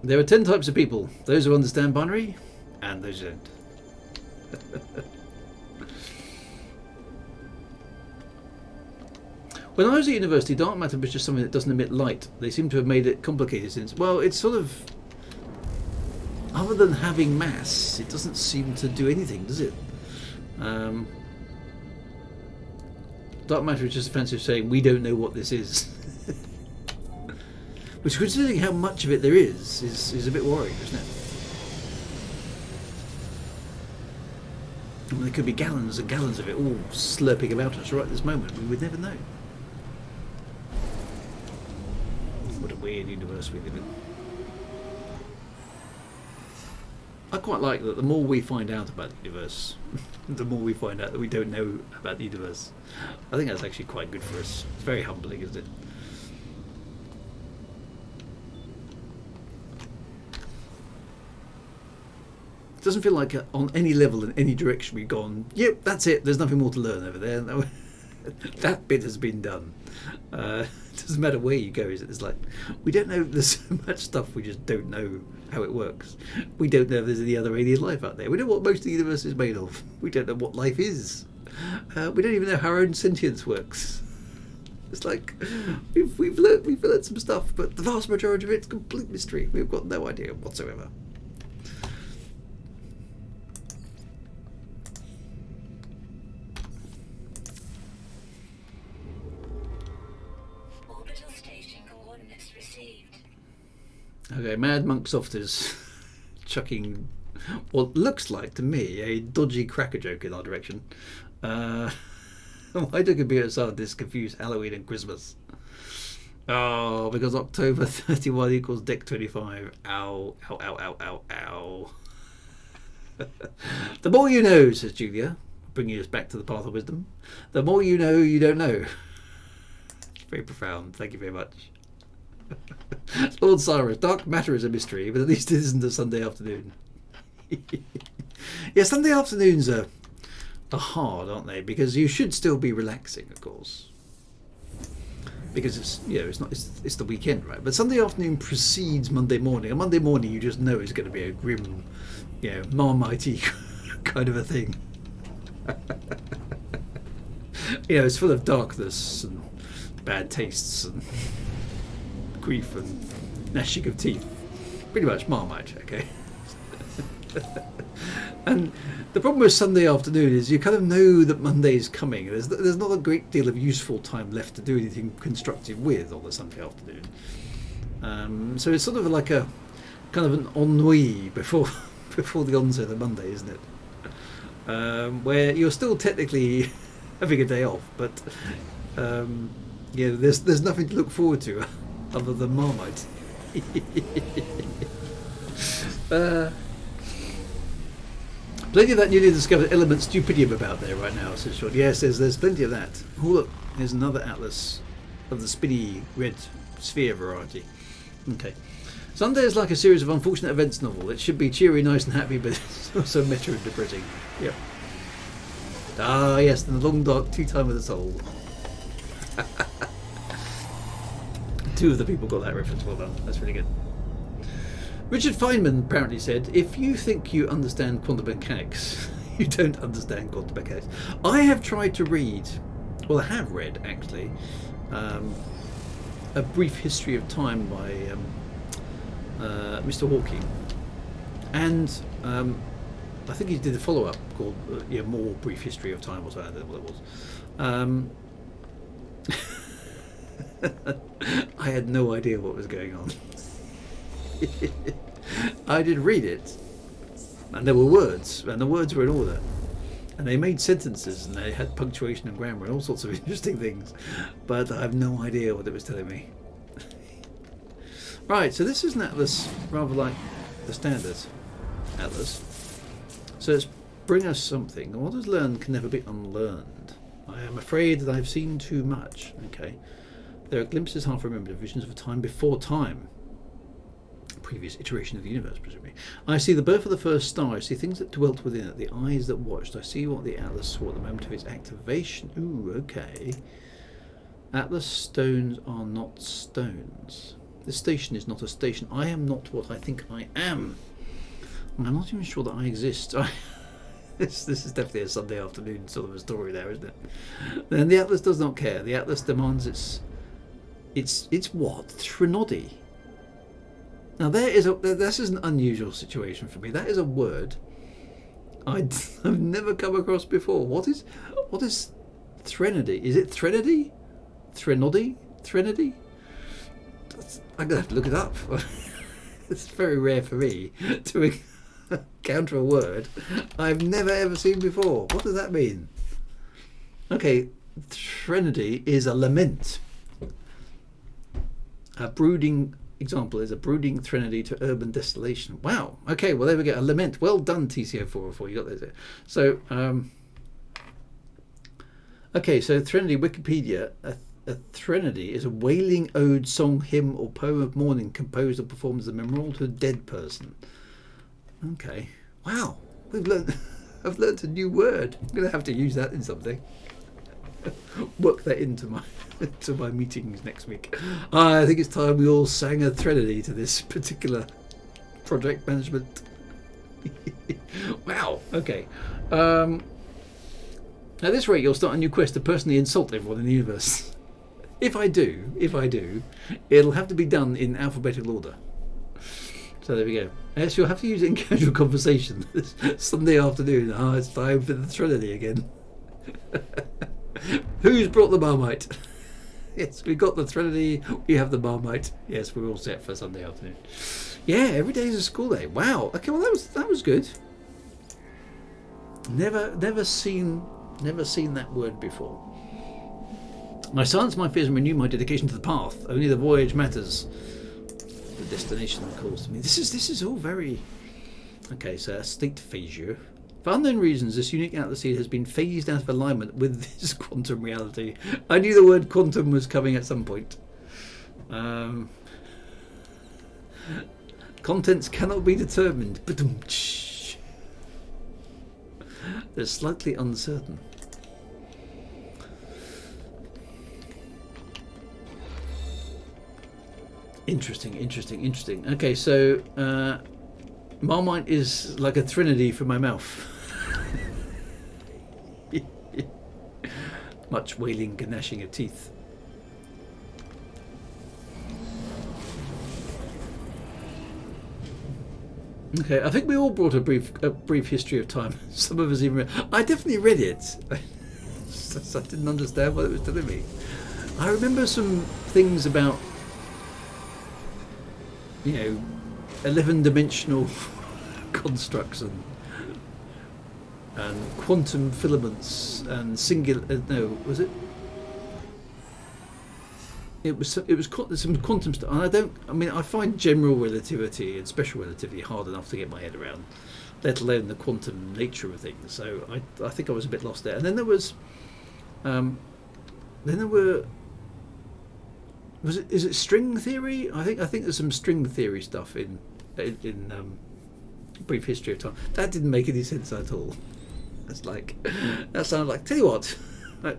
There are 10 types of people. Those who understand binary, and those who don't. When I was at university, dark matter was just something that doesn't emit light. They seem to have made it complicated since. Well, it's sort of... Other than having mass, it doesn't seem to do anything, does it? Dark matter is just a fancy of saying, we don't know what this is. Which, considering how much of it there is a bit worrying, isn't it? I mean, there could be gallons and gallons of it all slurping about us right at this moment. We would never know. What a weird universe we live in. I quite like that the more we find out about the universe, the more we find out that we don't know about the universe. I think that's actually quite good for us. It's very humbling, isn't it? It doesn't feel like on any level in any direction we've gone, yep, that's it, there's nothing more to learn over there. That bit has been done. It doesn't matter where you go, is it? It's like, we don't know, there's so much stuff we just don't know how it works. We don't know if there's any other alien life out there. We don't know what most of the universe is made of. We don't know what life is. We don't even know how our own sentience works. It's like, we've learned some stuff, but the vast majority of it's complete mystery. We've got no idea whatsoever. Okay, Mad Monk Soft is chucking what looks like to me a dodgy cracker joke in our direction. Why do computer scientists confuse Halloween and Christmas? Oh, because October 31 equals Deck 25. Ow, ow, ow, ow, ow, ow. The more you know, says Julia, bringing us back to the path of wisdom. The more you know, you don't know. Very profound. Thank you very much. Lord Cyrus, dark matter is a mystery, but at least it isn't a Sunday afternoon. Yeah, Sunday afternoons are hard, aren't they? Because you should still be relaxing, of course. Because it's the weekend, right? But Sunday afternoon precedes Monday morning. And Monday morning, you just know it's going to be a grim, Marmite kind of a thing. It's full of darkness and bad tastes and grief and gnashing of teeth. Pretty much Marmite, okay? And the problem with Sunday afternoon is you kind of know that Monday's coming. There's not a great deal of useful time left to do anything constructive with on the Sunday afternoon. So it's sort of like a kind of an ennui before the onset of Monday, isn't it? Where you're still technically having a day off, but there's nothing to look forward to other than Marmite. Plenty of that newly discovered element stupidium about there right now, says Sean. Yes, there's plenty of that. Oh look, here's another atlas of the spinny red sphere variety. Okay. Sunday is like a series of unfortunate events novel. It should be cheery, nice and happy, but it's also meta and depressing. Yep. Ah yes, and the long dark tea time with the soul. Two of the people got that reference. Well done. That's really good. Richard Feynman apparently said, if you think you understand quantum mechanics, you don't understand quantum mechanics. I have tried to read, well I have read actually, A Brief History of Time by Mr. Hawking. And I think he did a follow-up called More Brief History of Time or something, I don't know what it was. I had no idea what was going on. I did read it, and there were words, and the words were in order, and they made sentences, and they had punctuation and grammar and all sorts of interesting things, but I have no idea what it was telling me. Right, so this is an atlas rather like the standard atlas. So let's bring us something. What is learned can never be unlearned. I am afraid that I've seen too much. Okay. There are glimpses half remembered, visions of a time before time. Previous iteration of the universe, presumably. I see the birth of the first star. I see things that dwelt within it, the eyes that watched. I see what the Atlas saw at the moment of its activation. Ooh, okay. Atlas stones are not stones. This station is not a station. I am not what I think I am. I'm not even sure that I exist. This is definitely a Sunday afternoon sort of a story there, isn't it? Then the Atlas does not care. The Atlas demands it's what? Trinody. Now this is an unusual situation for me. That is a word I've never come across before. What is Threnody? Is it Threnody? Threnody? Threnody? I'm gonna have to look it up. It's very rare for me to encounter a word I've never ever seen before. What does that mean? Okay, Threnody is a lament. A brooding example is a brooding threnody to urban desolation. Wow. Okay, well there we go. A lament. Well done, TCO404. You got those there. So, okay, so threnody, Wikipedia. A threnody is a wailing ode, song, hymn, or poem of mourning composed or performed as a memorial to a dead person. Okay. Wow. I've learned a new word. I'm going to have to use that in something. Work that into my meetings next week. I think it's time we all sang a threnody to this particular project management. Wow. Okay. At this rate, you'll start a new quest to personally insult everyone in the universe. If I do, it'll have to be done in alphabetical order. So there we go. Yes, you'll have to use it in casual conversation this Sunday afternoon. It's time for the threnody again. Who's brought the Marmite? Yes, we've got the threnody. We have the Marmite. Yes, we're all set for Sunday afternoon. Yeah, every day is a school day. Wow. Okay, well that was good. Never seen that word before. I silence my fears and renew my dedication to the path. Only the voyage matters. The destination calls to me. This is all very okay. So that's state phasure. For unknown reasons, this unique atlas seed has been phased out of alignment with this quantum reality. I knew the word quantum was coming at some point. Contents cannot be determined. They're slightly uncertain. Interesting. Okay, so Marmite is like a threnody for my mouth. Much wailing and gnashing of teeth. Okay, I think we all brought a brief history of time. Some of us even read. I definitely read it. I didn't understand what it was telling me. I remember some things about 11-dimensional constructs and quantum filaments and singular. No, was it? It was some quantum stuff. And I find general relativity and special relativity hard enough to get my head around, let alone the quantum nature of things. So I think I was a bit lost there. And then there was, is it string theory? I think there's some string theory stuff in Brief History of Time. That didn't make any sense at all. That sounded like, tell you what,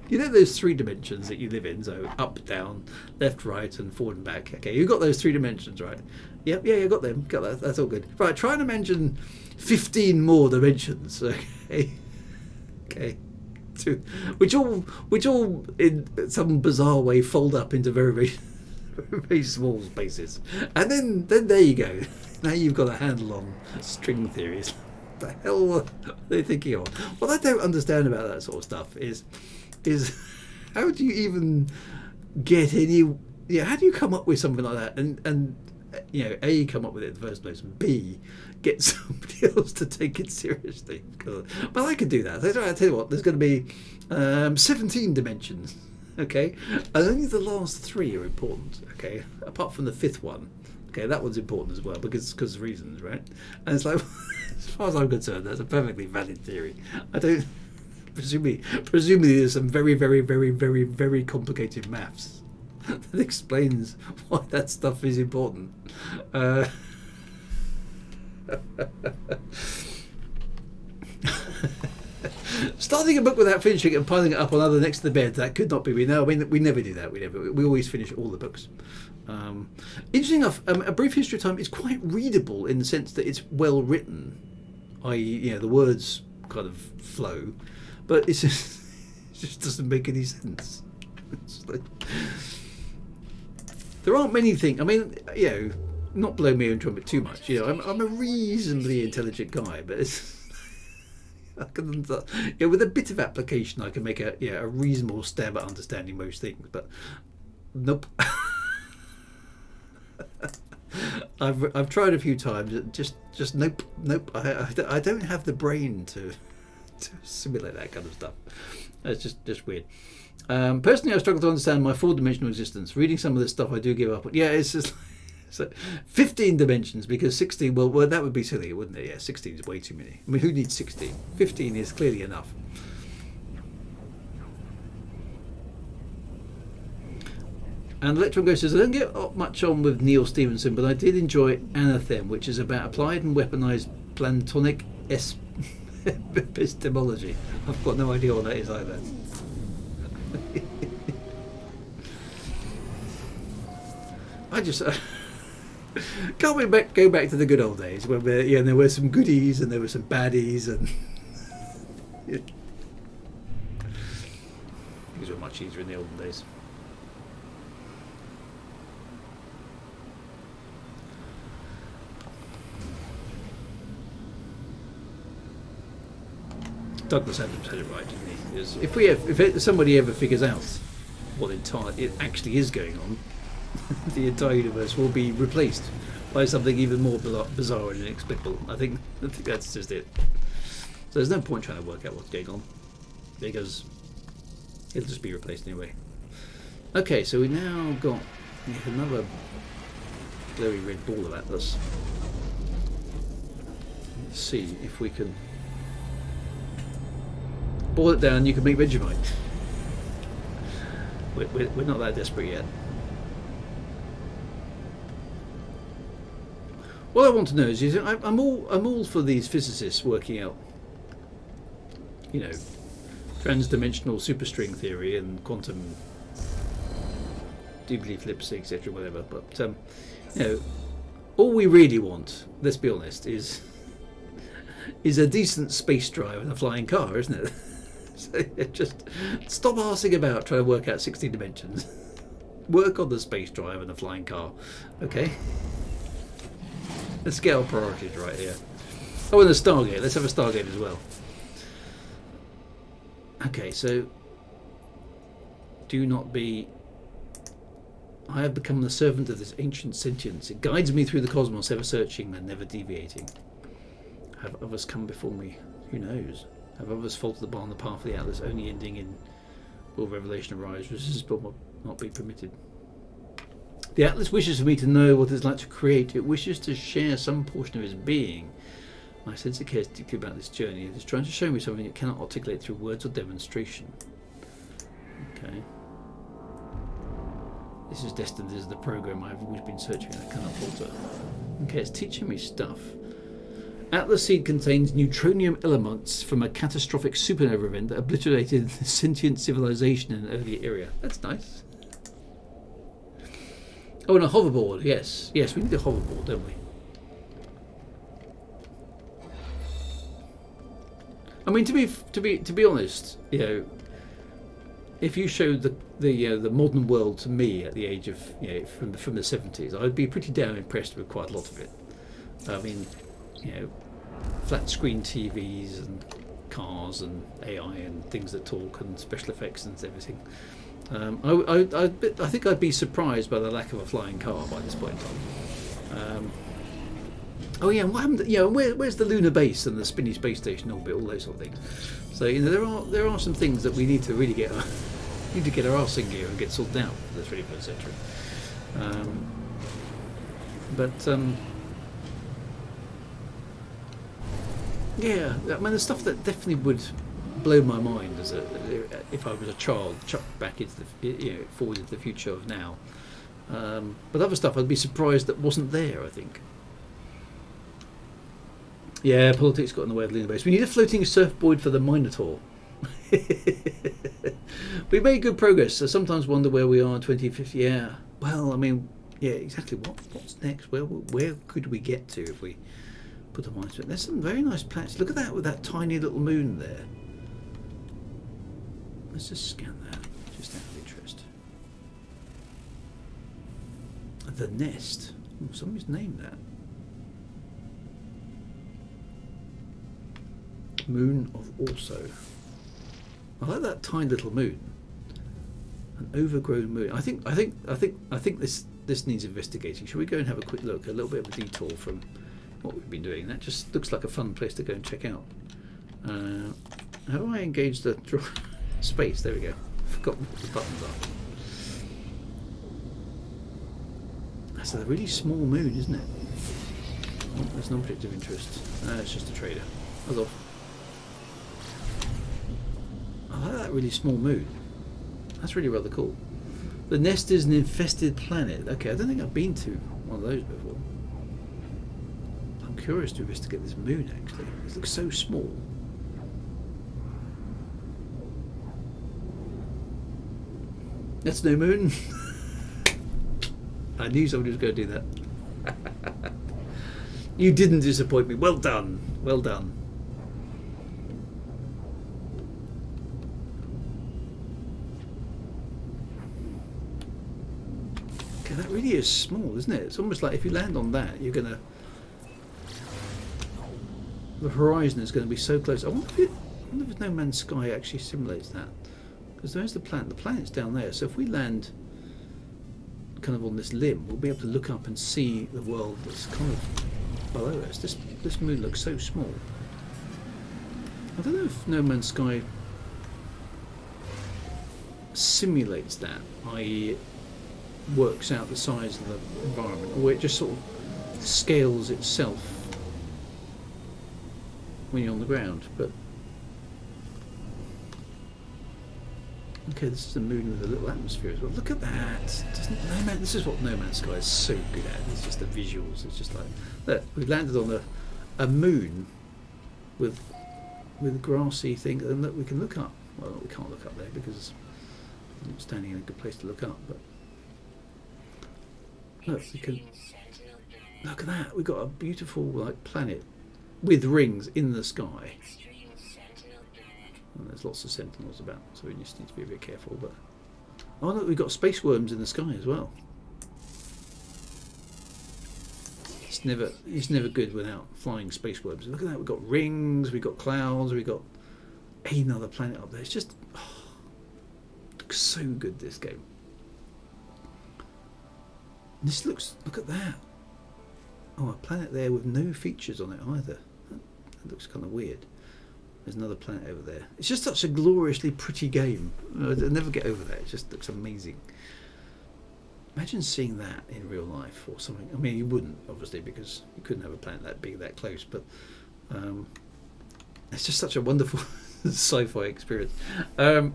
you know those 3 dimensions that you live in, so up, down, left, right, and forward and back. Okay, you've got those 3 dimensions, right? Yep, yeah, you got them. Got that. That's all good. Right, try and imagine 15 more dimensions. Okay. Which all in some bizarre way fold up into very, very, very small spaces, and then there you go. Now you've got a handle on string theories. What the hell are they thinking of? What I don't understand about that sort of stuff is how do you even get any? How do you come up with something like that? And A, come up with it in the first place, and B, get somebody else to take it seriously. But I could do that. I tell you what, there's going to be 17 dimensions, okay? And only the last 3 are important, okay? Apart from the 5th one. Okay, that one's important as well because of reasons, right? And it's like, as far as I'm concerned, that's a perfectly valid theory. I don't... Presumably there's some very, very, very, very, very complicated maths that explains why that stuff is important. Starting a book without finishing it and piling it up on other next to the bed, that could not be me. No, we never do that. We always finish all the books. Interesting enough, A Brief History of Time is quite readable in the sense that it's well written, i.e., the words kind of flow, but it just doesn't make any sense. It's like, there aren't many things. I mean, not blow me own trumpet too much. I'm a reasonably intelligent guy, but it's. With a bit of application, I can make a reasonable stab at understanding most things. But nope. I've tried a few times. Just nope. I don't have the brain to simulate that kind of stuff. It's just weird. Personally, I struggle to understand my four-dimensional existence. Reading some of this stuff, I do give up. Yeah, it's just. So 15 dimensions, because 16, well, that would be silly, wouldn't it? Yeah, 16 is way too many. I mean, who needs 16? 15 is clearly enough. And Electron Ghost says, I don't get much on with Neil Stevenson, but I did enjoy Anathem, which is about applied and weaponized Platonic epistemology. I've got no idea what that is either. I just... Can't we go back to the good old days when there were some goodies and there were some baddies, and things were much easier in the olden days. Douglas Adams had it right, didn't he? If somebody ever figures out what it actually is going on, the entire universe will be replaced by something even more bizarre and inexplicable. I think that's just it. So there's no point trying to work out what's going on, because it'll just be replaced anyway. Okay, so we now got another blurry red ball of Atlas. Let's see if we can boil it down. You can make Vegemite. We're not that desperate yet. What I want to know is I'm all for these physicists working out, transdimensional superstring theory and quantum doobly flipsy, etc., whatever. But all we really want, let's be honest, is a decent space drive and a flying car, isn't it? So just stop arsing about trying to work out 16 dimensions. Work on the space drive and the flying car, okay? Let's get our priorities right here. Oh, and the Stargate. Let's have a Stargate as well. Okay, so do not be... I have become the servant of this ancient sentience. It guides me through the cosmos, ever searching and never deviating. Have others come before me? Who knows? Have others faltered upon the path of the Atlas, only ending in will revelation arise, resistance will not be permitted. The Atlas wishes for me to know what it's like to create. It wishes to share some portion of its being. My sense of care deeply about this journey. It is trying to show me something it cannot articulate through words or demonstration. Okay. This is destined. This is the program I've always been searching and I cannot falter. Okay, it's teaching me stuff. Atlas seed contains neutronium elements from a catastrophic supernova event that obliterated sentient civilization in an earlier era. That's nice. Oh, and a hoverboard. Yes, we need a hoverboard, don't we? I mean, to be honest, if you showed the modern world to me at the age of from the 70s, I'd be pretty damn impressed with quite a lot of it. I mean, flat screen TVs and cars and AI and things that talk and special effects and everything. I think I'd be surprised by the lack of a flying car by this point in time. Oh yeah, and what happened? Where's the lunar base and the spinny space station orbit? All those sort of things. So there are some things that we need to really get our arse in gear and get sorted out for the 21st century. Yeah, I mean the stuff that definitely would blow my mind if I was a child, chucked back into forward into the future of now. But other stuff I'd be surprised that wasn't there. I think. Yeah, politics got in the way of lunar base. We need a floating surfboard for the Minotaur. We made good progress. I sometimes wonder where we are in 2050. Yeah. Well, I mean, yeah, exactly. What's next? Where could we get to if we put a mind to it? There's some very nice planets. Look at that with that tiny little moon there. Let's just scan that, just out of interest. The nest. Oh, somebody's named that. Moon of Also. I like that tiny little moon. An overgrown moon. I think this needs investigating. Should we go and have a quick look? A little bit of a detour from what we've been doing. That just looks like a fun place to go and check out. How do I engage the space? There we go. Forgot what the buttons are. That's a really small moon, isn't it? Oh, there's an object of interest. It's just a trader. That's off. I like that really small moon. That's really rather cool. The nest is an infested planet. Okay, I don't think I've been to one of those before. I'm curious to investigate this moon actually. It looks so small. That's no moon. I knew somebody was going to do that. You didn't disappoint me. Well done. Well done. Okay, that really is small, isn't it? It's almost like if you land on that, you're going to... The horizon is going to be so close. I wonder if No Man's Sky actually simulates that. Because there's the planet. The planet's down there. So if we land kind of on this limb, we'll be able to look up and see the world that's kind of below us. This moon looks so small. I don't know if No Man's Sky simulates that, i.e. works out the size of the environment, or it just sort of scales itself when you're on the ground. But okay, this is a moon with a little atmosphere as well. Look at that! This is what No Man's Sky is so good at. It's just the visuals. It's just like, look, we've landed on a moon with grassy thing, and look, we can look up. Well, we can't look up there because I'm not standing in a good place to look up. But look, we can look at that. We've got a beautiful like planet with rings in the sky. And there's lots of sentinels about, so we just need to be a bit careful. But oh look, we've got space worms in the sky as well. It's never good without flying space worms. Look at that, we've got rings, we've got clouds, we've got another planet up there. It's just looks so good, this game. And this look at that. Oh, a planet there with no features on it either. That looks kind of weird. There's another planet over there. It's just such a gloriously pretty game. I'll never get over that. It just looks amazing. Imagine seeing that in real life or something. I mean, you wouldn't, obviously, because you couldn't have a planet that big, that close. But it's just such a wonderful sci-fi experience. I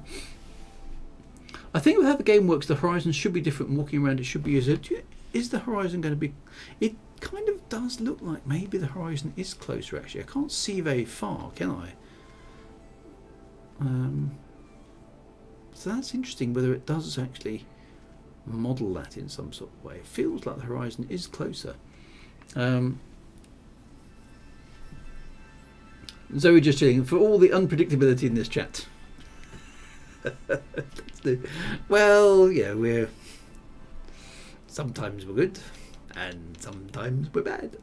think with how the game works, the horizon should be different. Walking around, it should be. Is the horizon going to be? It kind of does look like maybe the horizon is closer. Actually, I can't see very far, can I? So that's interesting. Whether it does actually model that in some sort of way. It feels like the horizon is closer. Zoe just chilling for all the unpredictability in this chat. Well, yeah, sometimes we're good and sometimes we're bad.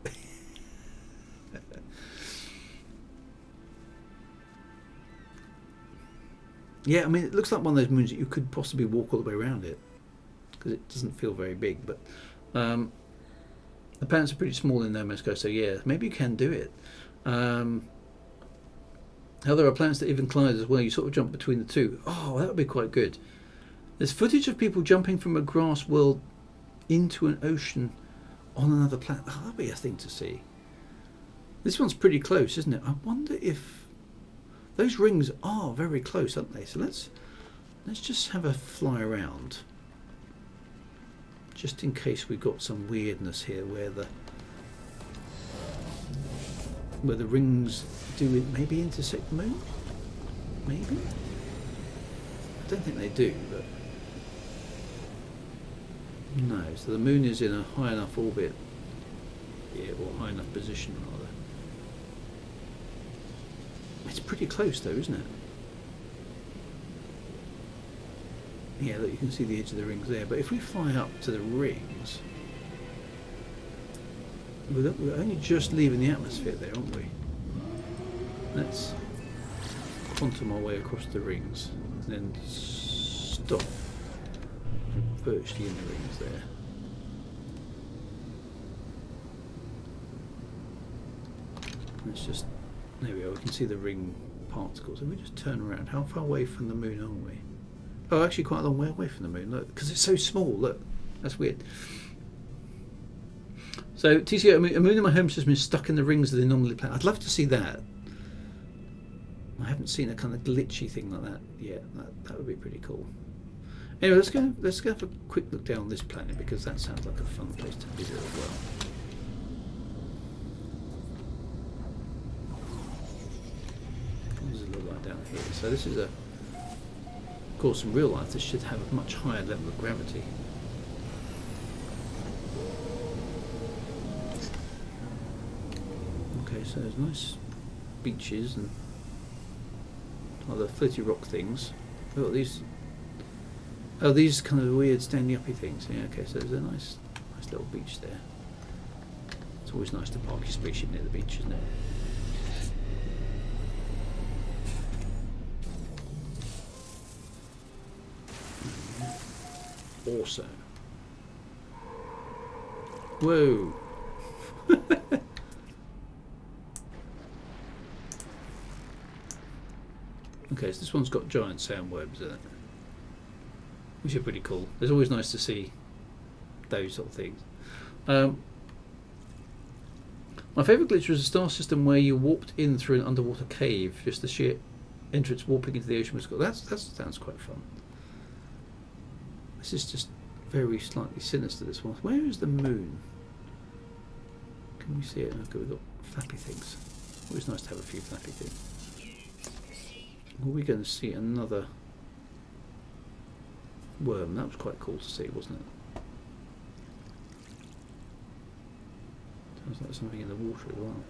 Yeah, I mean, it looks like one of those moons that you could possibly walk all the way around it because it doesn't feel very big. But the planets are pretty small in No Man's Sky, so yeah, maybe you can do it. How there are planets that even collide as well. You sort of jump between the two. Oh, that would be quite good. There's footage of people jumping from a grass world into an ocean on another planet. Oh, that'd be a thing to see. This one's pretty close, isn't it? I wonder if those rings are very close, aren't they? So let's just have a fly around, just in case we've got some weirdness here where where the rings do it maybe intersect the moon? Maybe? I don't think they do, but no. So the moon is in a high enough orbit, yeah, or high enough position rather. It's pretty close though, isn't it? Yeah, look, you can see the edge of the rings there. But if we fly up to the rings, we're only just leaving the atmosphere there, aren't we? Let's quantum our way across the rings, and then stop virtually in the rings there. Let's just, there we go, we can see the ring particles. And we just turn around. How far away from the moon are we? Oh, actually quite a long way away from the moon, look, because it's so small, look. That's weird. So, TCO, a moon in my home system is stuck in the rings of the anomaly planet. I'd love to see that. I haven't seen a kind of glitchy thing like that yet. That would be pretty cool. Anyway, let's go have a quick look down this planet, because that sounds like a fun place to visit as well. What does it look like down here? So this is of course, in real life, this should have a much higher level of gravity. Okay, so there's nice beaches and other floaty rock things. Oh, these kind of weird standing uppy things. Yeah, okay, so there's a nice little beach there. It's always nice to park your spaceship near the beach, isn't it? Awesome. Whoa. Okay, so this one's got giant sandworms in it, which are pretty cool. It's always nice to see those sort of things. My favourite glitch was a star system where you warped in through an underwater cave. Just the sheer entrance warping into the ocean was cool. That sounds quite fun. This is just very slightly sinister, this one. Where is the moon? Can we see it? Okay, we've got flappy things. Always nice to have a few flappy things. Are we going to see another worm? That was quite cool to see, wasn't it? Sounds like something in the water as well.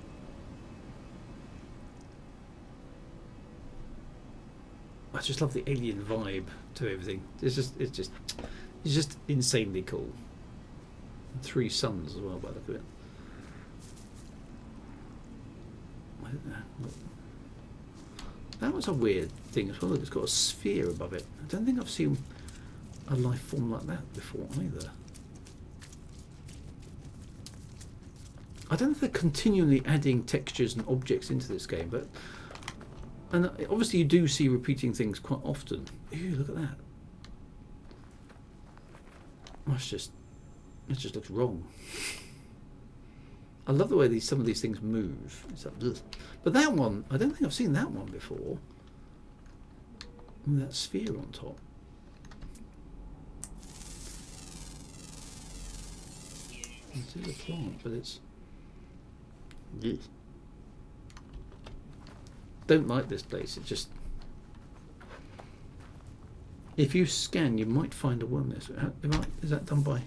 I just love the alien vibe to everything. It's just insanely cool. And 3 suns as well, by the look of it. I don't know. That was a weird thing as well. It's got a sphere above it. I don't think I've seen a life form like that before either. I don't know if they're continually adding textures and objects into this game, but and obviously you do see repeating things quite often. Ew, look at that. It just looks wrong. I love the way some of these things move. It's like, ugh. But that one, I don't think I've seen that one before. With that sphere on top. It is a plant, but it's... Ugh. Don't like this place. It just... If you scan, you might find a worm there. Is that done by...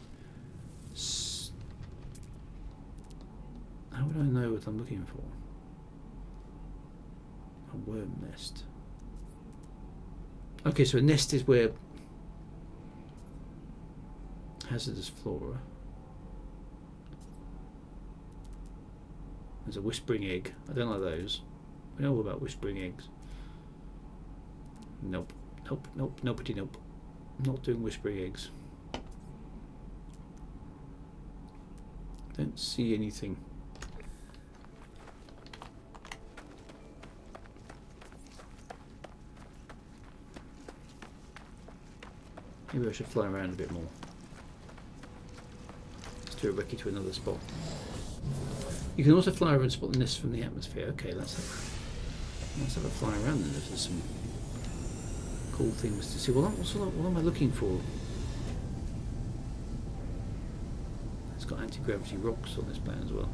How would I know what I'm looking for? A worm nest. Okay, so a nest is where hazardous flora. There's a whispering egg. I don't like those. We know all about whispering eggs. Nope. Nope. Nope. Nobody. Nope. Not doing whispering eggs. Don't see anything. Maybe I should fly around a bit more. Let's do a recce to another spot. You can also fly over and spot the nest from the atmosphere. Okay, let's have a fly around then. There's some cool things to see. What am I looking for? It's got anti-gravity rocks on this planet as well.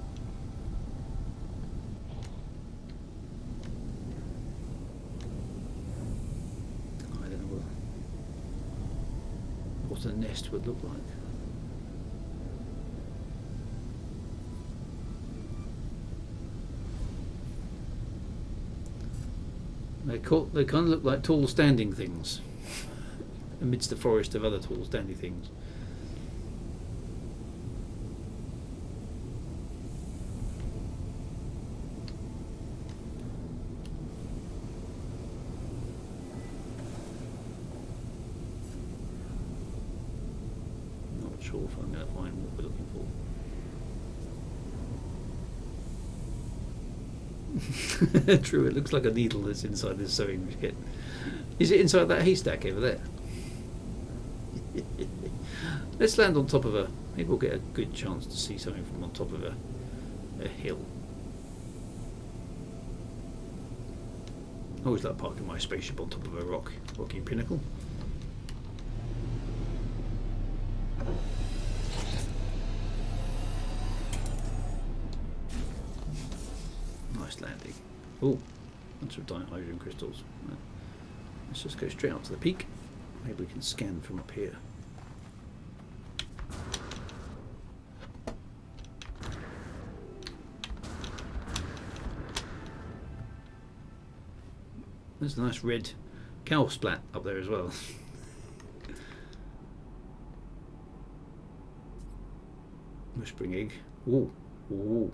a nest would look like. They kind of look like tall standing things amidst a forest of other tall standing things. Not sure if I'm going to find what we're looking for. True, it looks like a needle that's inside this sewing kit. Is it inside that haystack over there? Let's land on top of a... Maybe we'll get a good chance to see something from on top of a hill. I always like parking my spaceship on top of a rocky pinnacle. Nice landing. Oh, bunch of hydrogen crystals. Let's just go straight up to the peak. Maybe we can scan from up here. There's a nice red cow splat up there as well. Whispering egg. Ooh, ooh.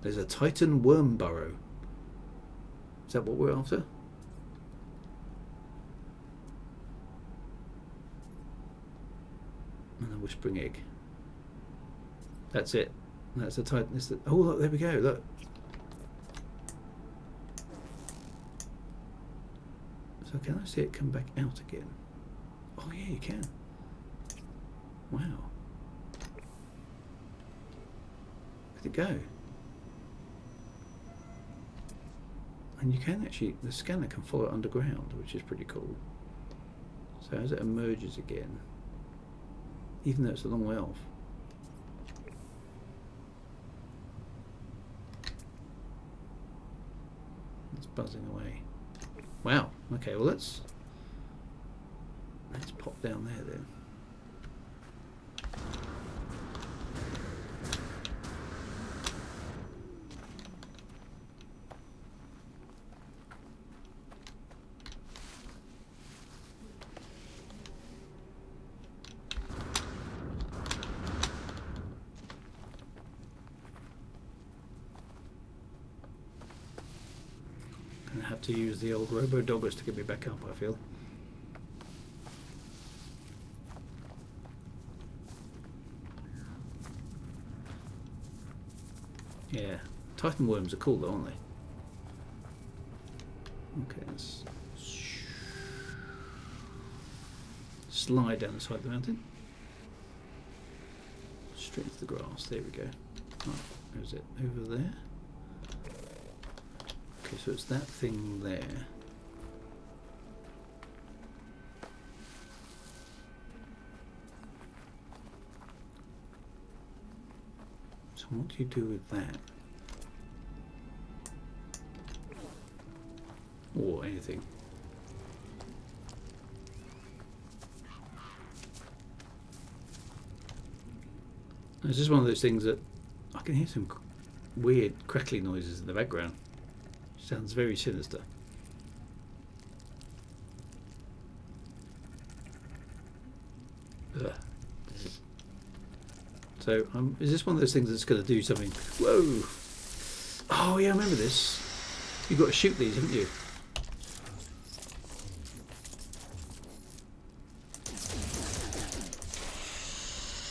There's a Titan worm burrow. Is that what we're after? And a whispering egg. That's it. That's the Titan. Oh, look, there we go. Look. So can I see it come back out again? Oh yeah, you can. Wow. Where'd it go? And you can actually, the scanner can follow it underground, which is pretty cool. So as it emerges again, even though it's a long way off, it's buzzing away. Wow. Okay. Well, let's pop down there then. I have to use the old robo-doggers to get me back up, I feel. Yeah, Titan worms are cool though, aren't they? Okay, let's slide down the side of the mountain. Straight into the grass, there we go. Right, where's it? Over there? Okay, so it's that thing there. So what do you do with that? Or anything. It's just one of those things that I can hear some weird crackly noises in the background. Sounds very sinister. Ugh. So, is this one of those things that's going to do something? Whoa! Oh yeah, I remember this. You've got to shoot these, haven't you?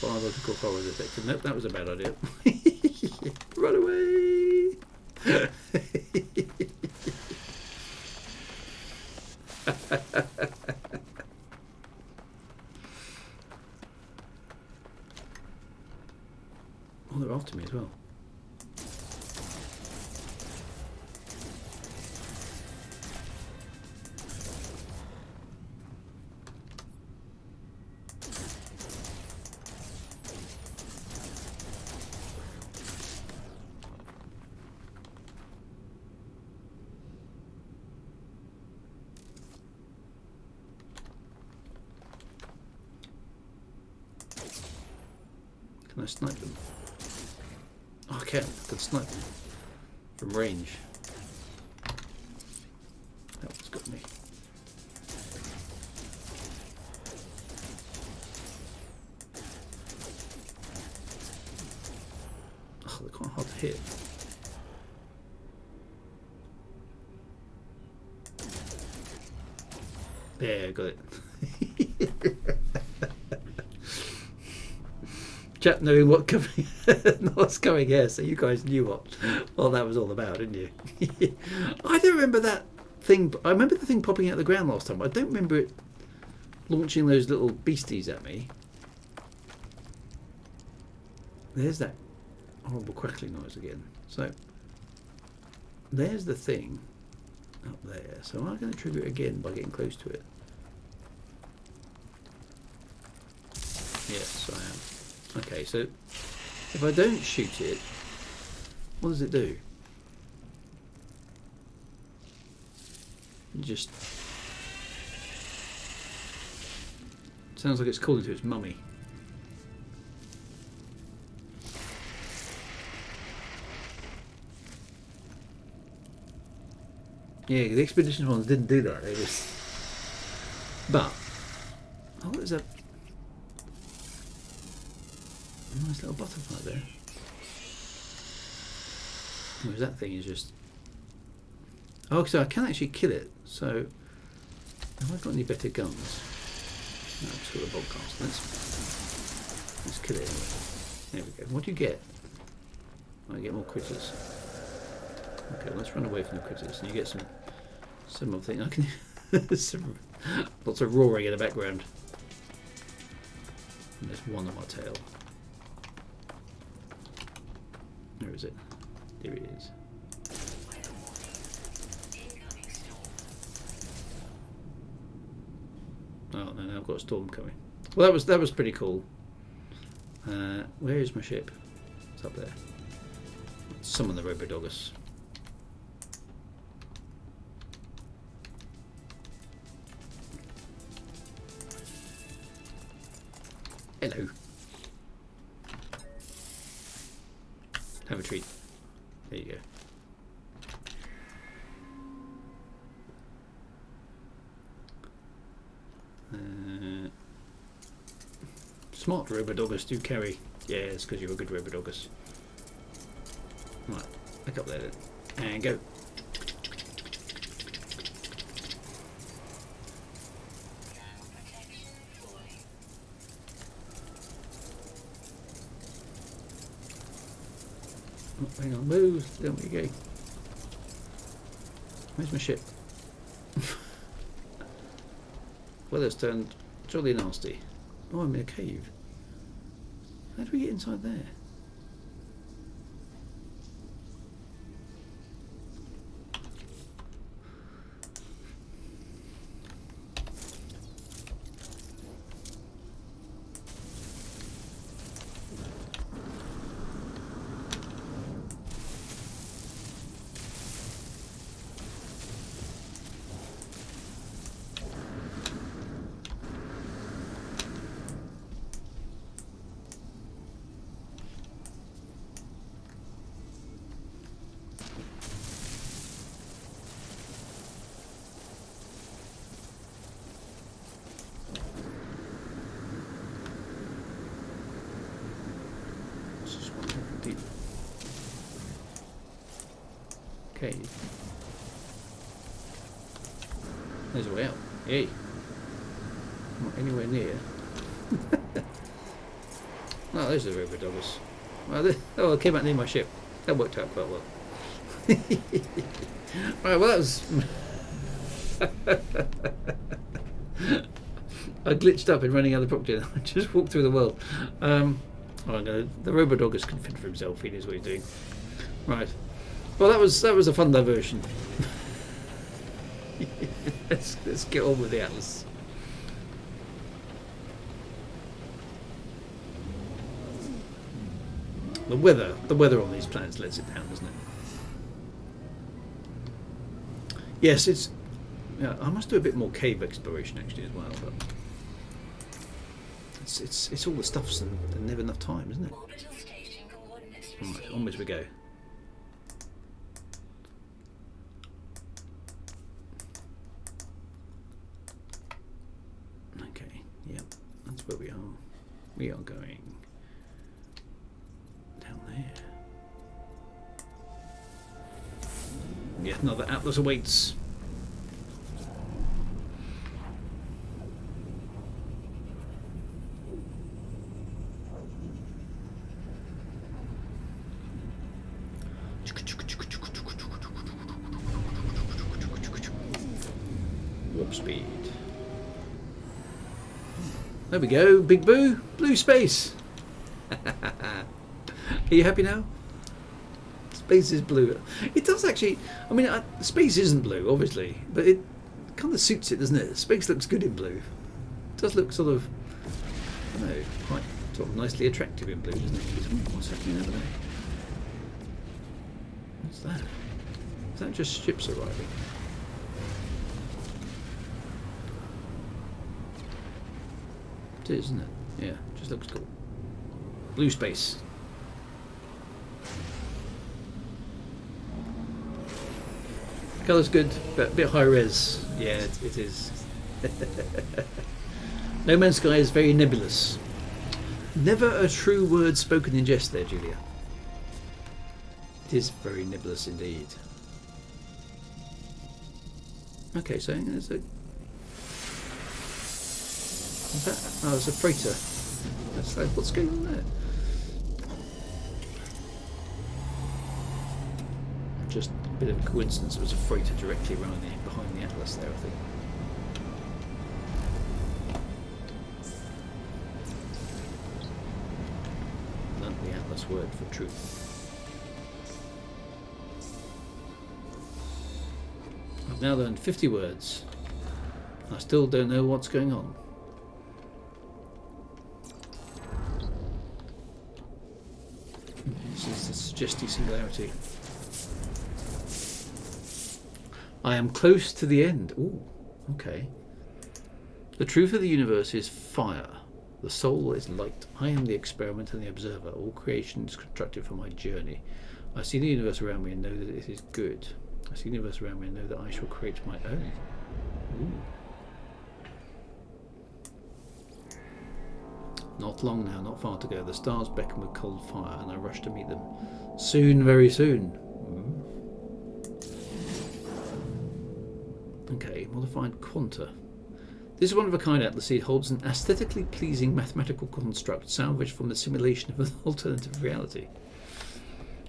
Biological horror detected. Nope, that was a bad idea. Run away! Oh, they're after me as well. Can I snipe them? Oh, I can. I can snipe them from range. That one's got me. Oh, they're quite hard to hit. There, got it. Chap knowing what's coming here, so you guys knew what that was all about, didn't you? I don't remember that thing. I remember the thing popping out of the ground last time. I don't remember it launching those little beasties at me. There's that horrible crackling noise again. So there's the thing up there. So am I going to trigger it again by getting close to it? Yes, I am. Okay, so if I don't shoot it, what does it do? It just sounds like it's calling to its mummy. Yeah, the expedition ones didn't do that. They just. But oh, what is that? Nice little butterfly there. Whereas that thing is just. Oh, so I can actually kill it. So have I got any better guns? No, I've just got a broadcast. Let's kill it anyway. There we go. What do you get? I get more critters. Okay, let's run away from the critters. And you get some other thing. I can lots of roaring in the background. And there's one on my tail. Where is it? There it is. Oh no, now I've got a storm coming. Well, that was pretty cool. Where is my ship? It's up there. Summon the Robodogus. Hello. Have a treat. There you go. Smart Robodogus do carry. Yeah, it's because you're a good Robodogus. Right, back up there then. And go. Oh, hang on, move. There we go. Where's my ship? Weather's turned jolly nasty. Oh, I'm in a cave. How do we get inside there? Okay. There's a way out. Hey. Not anywhere near. Oh, there's the Robodogus. Oh, I came out near my ship. That worked out quite well. Right, well that was... I glitched up in running out of the property and I just walked through the world. Oh, no, the Robodogus can fend for himself. He knows what he's doing. Right. Well, that was a fun diversion. let's get on with the Atlas. The weather on these planets lets it down, doesn't it? Yes, it's. Yeah, I must do a bit more cave exploration actually as well. But It's all the stuffs and never enough time, isn't it? Orbital station coordinates Right, received. onwards we go. Okay, yep, that's where we are. We are going down there. Yet another Atlas awaits. Warp speed. There we go, Big Boo, blue space. Are you happy now? Space is blue. It does actually. I mean, space isn't blue, obviously, but it kind of suits it, doesn't it? Space looks good in blue. It does look sort of, I don't know, quite sort of nicely attractive in blue, doesn't it? What's happening over there? What's that? Is that just ships arriving? It is, isn't it? Yeah, just looks cool. Blue space. Colour's good, but a bit high res. Yeah, it is. No Man's Sky is very nebulous. Never a true word spoken in jest there, Julia. It is very nebulous indeed. Okay, so there's a... What's that? Oh, it's a freighter. That's like, what's going on there? Just a bit of a coincidence. It was a freighter directly behind the Atlas there, I think. Learnt the Atlas word for truth. I've now learned 50 words. I still don't know what's going on. This is the suggestive singularity. I am close to the end. Ooh, okay. The truth of the universe is fire. The soul is light. I am the experiment and the observer. All creation is constructed for my journey. I see the universe around me and know that it is good. I see the universe around me and know that I shall create my own. Ooh. Not long now, not far to go. The stars beckon with cold fire, and I rush to meet them. Soon, very soon. Okay, modified quanta. This one-of-a-kind atlas seed holds an aesthetically pleasing mathematical construct salvaged from the simulation of an alternative reality.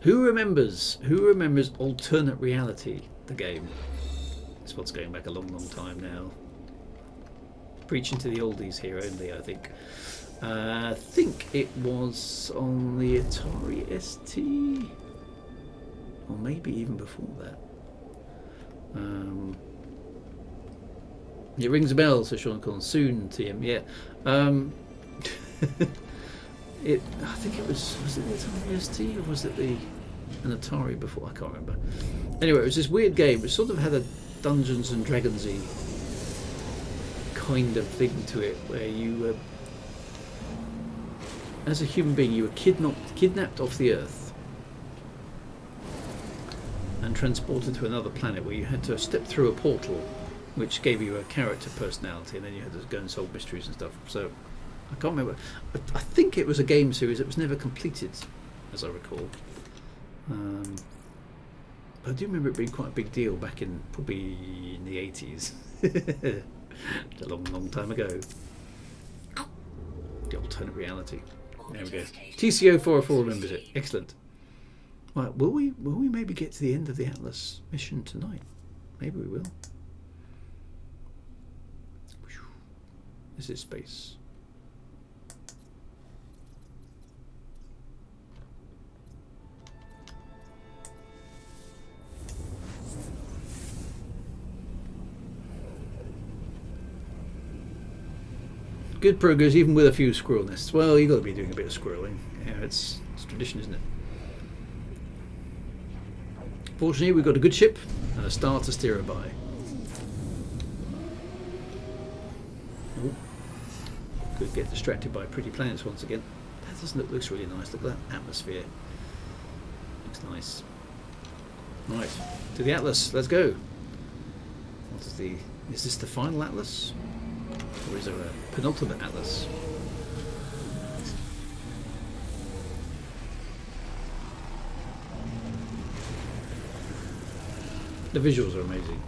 Who remembers Alternate Reality, the game? This one's going back a long, long time now. Preaching to the oldies here only, I think. I think it was on the Atari ST, or maybe even before that. It rings a bell, so Sean Collins. Soon, TM, yeah. I think it was it the Atari ST, or was it an Atari before? I can't remember. Anyway, it was this weird game which sort of had a Dungeons and Dragons-y kind of thing to it, where you, as a human being, you were kidnapped off the Earth and transported to another planet where you had to step through a portal which gave you a character personality, and then you had to go and solve mysteries and stuff. So I can't remember. I think it was a game series that was never completed, as I recall. I do remember it being quite a big deal back in probably in the 80s. A long, long time ago. The alternate reality. There we go. TCO 404 remembers it. Excellent. Right, will we maybe get to the end of the Atlas mission tonight? Maybe we will. This is space. Good progress, even with a few squirrel nests. Well, you've got to be doing a bit of squirreling. Yeah, it's tradition, isn't it? Fortunately, we've got a good ship and a star to steer her by. Ooh. Could get distracted by pretty planets once again. That doesn't look, looks really nice. Look at that atmosphere. Looks nice. Right, to the Atlas. Let's go. What is the? Is this the final Atlas, or is there a penultimate Atlas? The visuals are amazing.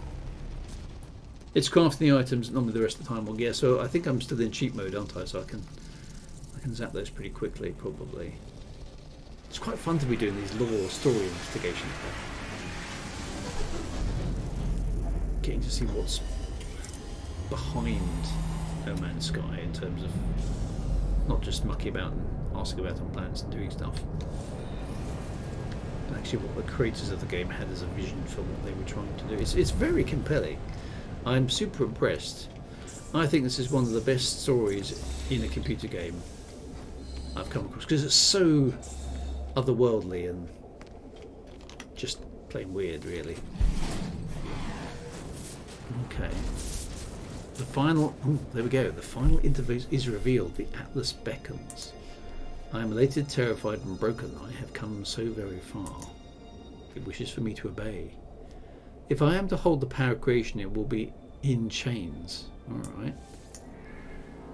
It's crafting the items normally the rest of the time. Well, yeah. So I think I'm still in cheat mode, aren't I? So I can zap those pretty quickly, probably. It's quite fun to be doing these lore story investigations. Getting to see what's behind No Man's Sky in terms of not just mucking about and asking about on planets and doing stuff, but actually what the creators of the game had as a vision for what they were trying to do. It's very compelling. I'm super impressed. I think this is one of the best stories in a computer game I've come across, because it's so otherworldly and just plain weird, really. Okay. The final... Oh, there we go. The final interface is revealed. The Atlas beckons. I am elated, terrified and broken. I have come so very far. It wishes for me to obey. If I am to hold the power of creation, it will be in chains. Alright.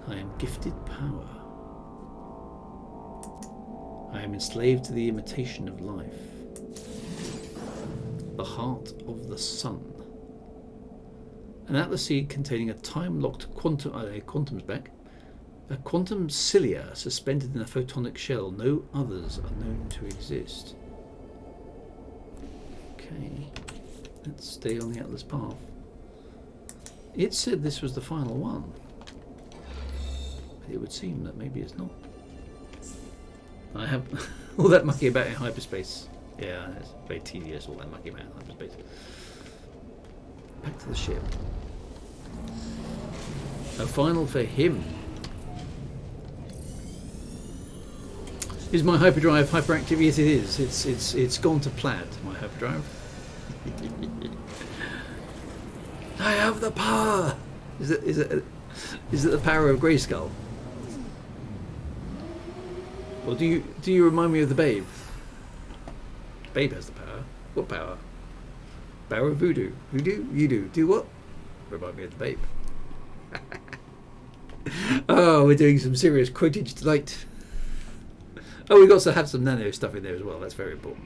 I am gifted power. I am enslaved to the imitation of life. The heart of the sun. An Atlas seed containing a time-locked quantum... quantum spec. A quantum cilia suspended in a photonic shell. No others are known to exist. Okay. Let's stay on the Atlas path. It said this was the final one. But it would seem that maybe it's not. I have all that mucking about in hyperspace. Yeah, it's very tedious, all that mucking about in hyperspace. Back to the ship. A final for him. Is my hyperdrive hyperactive? Yes, it is. It's gone to plaid, my hyperdrive. I have the power. Is it the power of Grayskull? Or do you remind me of the Babe? Babe has the power. What power? Power of voodoo. Voodoo? You do. Do what? Remind me of the Babe. Oh, we're doing some serious quotage tonight. Oh, we've got to have some nano stuff in there as well. That's very important.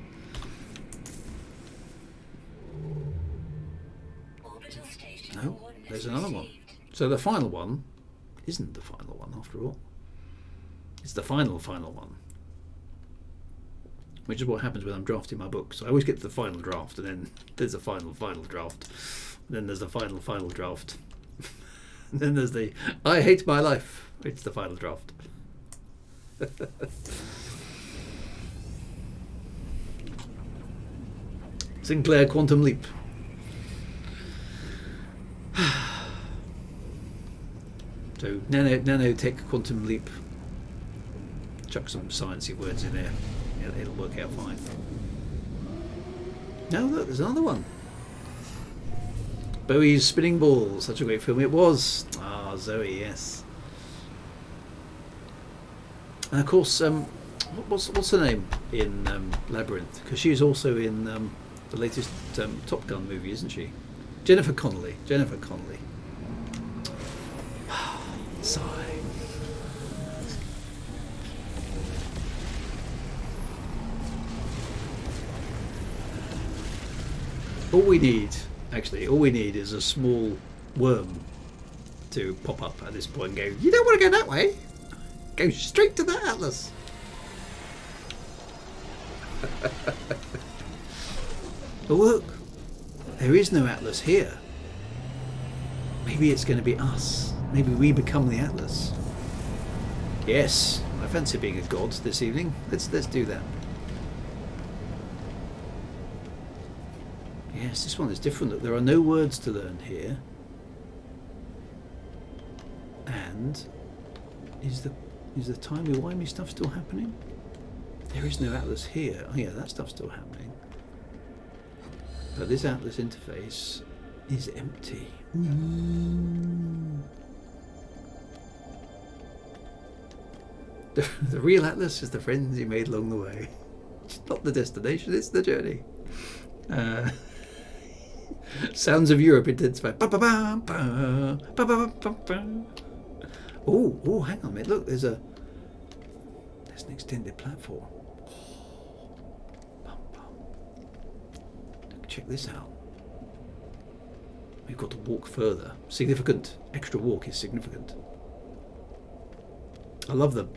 No, there's another one. So the final one isn't the final one after all. It's the final one. Which is what happens when I'm drafting my books. I always get to the final draft, and then there's a final draft. And then there's the final draft. And then there's the I hate my life. It's the final draft. Sinclair Quantum Leap. So nanotech quantum leap. Chuck some sciencey words in there. It'll work out fine. No, look, there's another one. Bowie's Spinning Ball. Such a great film it was. Ah, Zoe, yes. And of course, what's her name in Labyrinth? Because she's also in the latest Top Gun movie, isn't she? Jennifer Connelly. Sigh. All we need is a small worm to pop up at this point and go, you don't want to go that way. Go straight to the Atlas. But look, there is no Atlas here. Maybe it's going to be us. Maybe we become the Atlas. Yes, I fancy being a god this evening. Let's do that. Yes, this one is different. Look, there are no words to learn here. And is the timey-wimey stuff still happening? There is no Atlas here. Oh yeah, that stuff's still happening. But this Atlas interface is empty. The real Atlas is the friends you made along the way. It's not the destination, it's the journey. Sounds of Europe intensified. Oh, hang on a minute. Look, there's an extended platform. Check this out. We've got to walk further. Significant. Extra walk is significant. I love the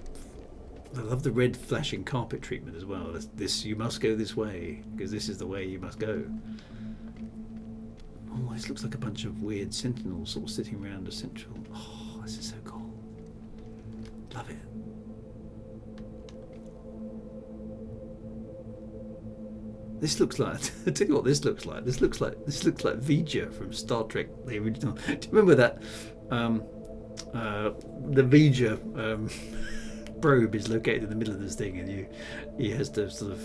red flashing carpet treatment as well. This you must go this way because this is the way you must go. Oh, this looks like a bunch of weird sentinels sort of sitting around a central. Oh, this is so cool. Love it. This looks like. I tell you what, this looks like. This looks like V'ger from Star Trek, the original. Do you remember that? The V'ger probe is located in the middle of this thing, and he has to sort of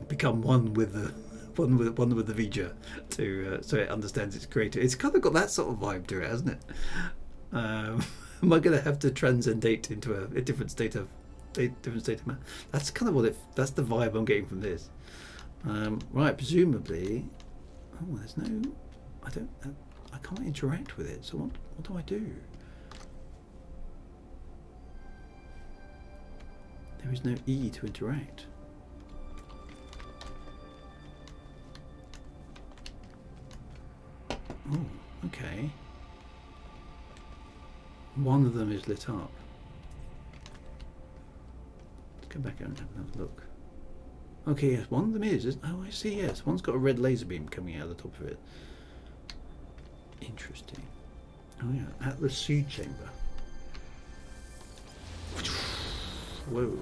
become one with the V'ger to so it understands its creator. It's kind of got that sort of vibe to it, hasn't it? Am I going to have to transcendate into a different state of man? That's kind of that's the vibe I'm getting from this. Right, presumably. Oh, there's no. I can't interact with it. So what do I do? There is no E to interact. Oh, okay. One of them is lit up. Let's go back and have another look. Okay, yes, one of them is. Oh, I see, yes. One's got a red laser beam coming out of the top of it. Interesting. Oh yeah, Atlas Seed Chamber. Whoa.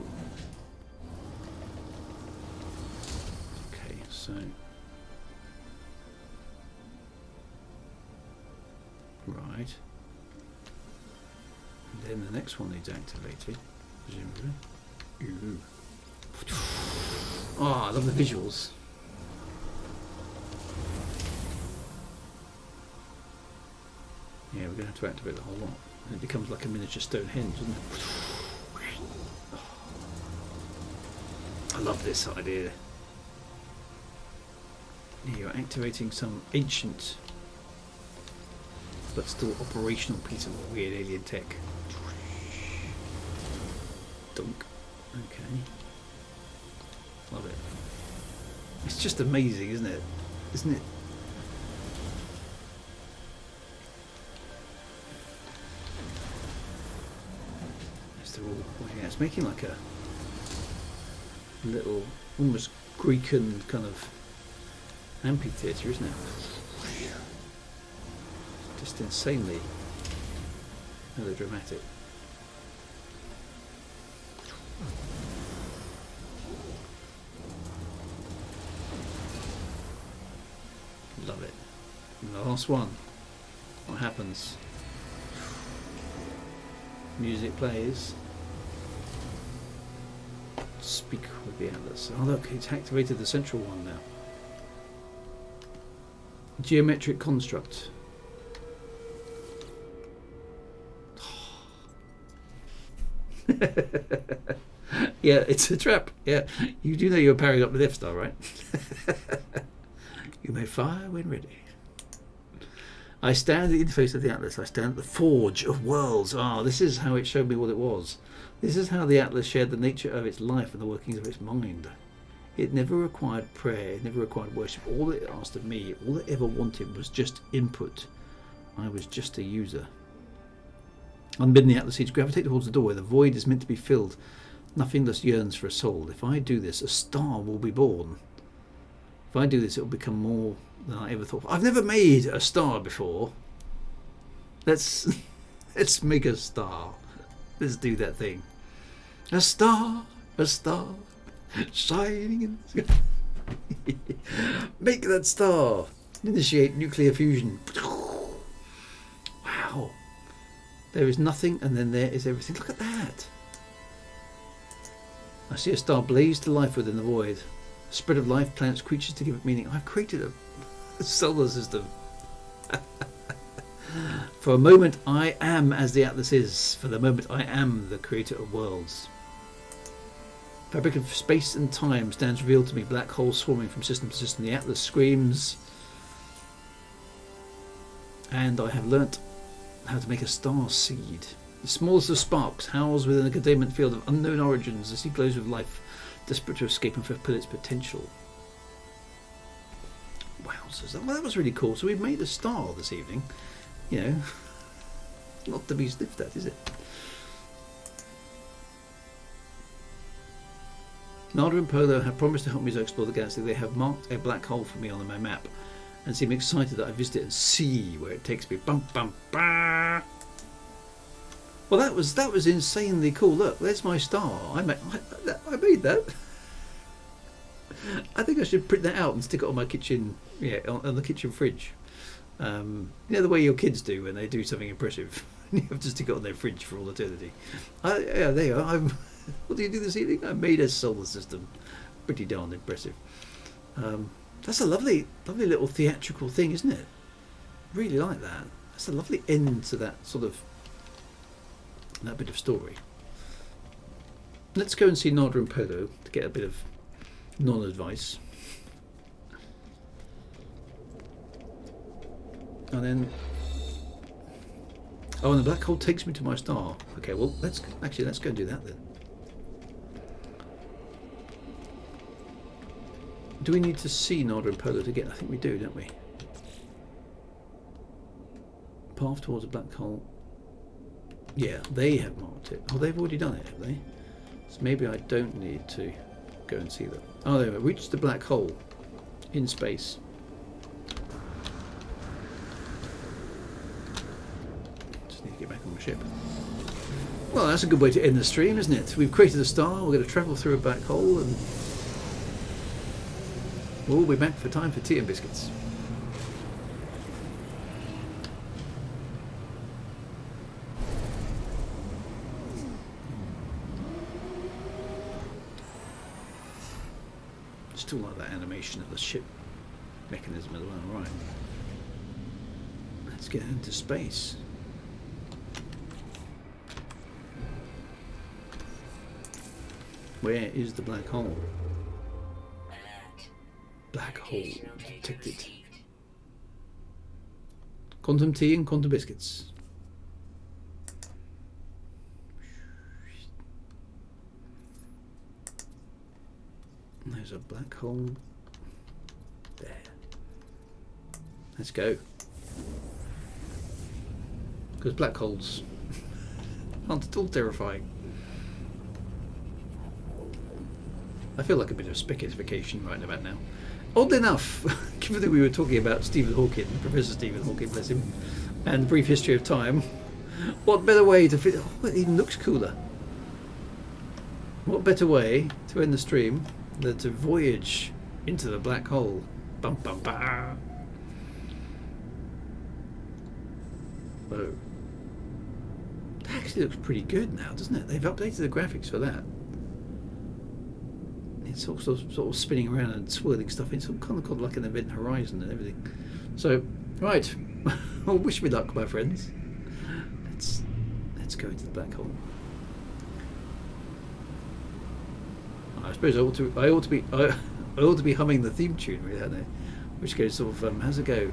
Okay, so... Right. And then the next one needs activated, presumably. Ooh. Oh, I love the visuals. Yeah, we're going to have to activate the whole lot. And it becomes like a miniature Stonehenge, doesn't it? Oh, I love this idea. You're activating some ancient but still operational piece of weird alien tech. Dunk. Okay. Love it. It's just amazing, isn't it? Isn't it? Yeah, it's making like a little, almost Greekan kind of amphitheatre, isn't it? Just insanely melodramatic. Love it. And the last one. What happens? Music plays. Speak with the Atlas. Oh look, it's activated the central one now. Geometric construct. Yeah, it's a trap. Yeah, you do know you're powering up the Death Star, right? You may fire when ready. I stand at the interface of the Atlas. I stand at the forge of worlds. Ah, this is how it showed me what it was. This is how the Atlas shared the nature of its life and the workings of its mind. It never required prayer. It never required worship. All it asked of me, all it ever wanted was just input. I was just a user. Unbidden, the Atlas seeds gravitate towards the door where the void is meant to be filled. Nothing thus yearns for a soul. If I do this, a star will be born. If I do this, it will become more than I ever thought. I've never made a star before. Let's make a star. Let's do that thing. A star, shining in the sky. Make that star. Initiate nuclear fusion. Wow. There is nothing, and then there is everything. Look at that. I see a star blaze to life within the void. A spread of life, planets, creatures to give it meaning. I've created a solar system. For a moment I am as the Atlas is. For the moment I am the creator of worlds. Fabric of space and time stands revealed to me. Black holes swarming from system to system. The Atlas screams. And I have learnt how to make a star seed. The smallest of sparks howls within a containment field of unknown origins as he glows with life, desperate to escape and fulfill its potential. Wow, well, that was really cool. So we've made a star this evening. You know, not to be sniffed at, is it? Nada and Polo have promised to help me to explore the galaxy. They have marked a black hole for me on my map and seem excited that I visit it and see where it takes me. Bum, bum, bah. Well, that was insanely cool. Look, there's my star. I made that. I think I should print that out and stick it on my kitchen, on the kitchen fridge. You know the way your kids do when they do something impressive. You have to stick it on their fridge for all eternity. Yeah, there you are. What do you do this evening? I made a solar system. Pretty darn impressive. That's a lovely little theatrical thing, isn't it? Really like that. That's a lovely end to that that bit of story. Let's go and see Nada and Polo to get a bit of non-advice. And then... Oh, and the black hole takes me to my star. Okay, well, let's go and do that then. Do we need to see Nada and Polo to get? I think we do, don't we? Path towards a black hole. Yeah, they have marked it. Oh, they've already done it, have they? So maybe I don't need to go and see them. Oh, there we go. Reach the black hole in space. Just need to get back on my ship. Well, that's a good way to end the stream, isn't it? We've created a star. We're going to travel through a black hole, and we'll be back for time for tea and biscuits. Still like that animation of the ship mechanism as well. Right, let's get into space. Where is the black hole? Alert. Black hole Location data detected. received. Quantum tea and quantum biscuits. There's a black hole there. Let's go. Because black holes aren't at all terrifying. I feel like a bit of speculative right about now. Oddly enough, given that we were talking about Stephen Hawking, Professor Stephen Hawking, bless him, and the brief history of time, what better way to fit? Oh, it even looks cooler. What better way to end the stream than to voyage into the black hole? Bum bum bum. Oh, that actually looks pretty good now, doesn't it? They've updated the graphics for that. It's sort of spinning around and swirling stuff. It's kind of got like an event horizon and everything. So, right. Well, wish me luck, my friends. Let's go into the black hole. I suppose I ought to be humming the theme tune, really, hadn't I? Which goes sort of how's it go?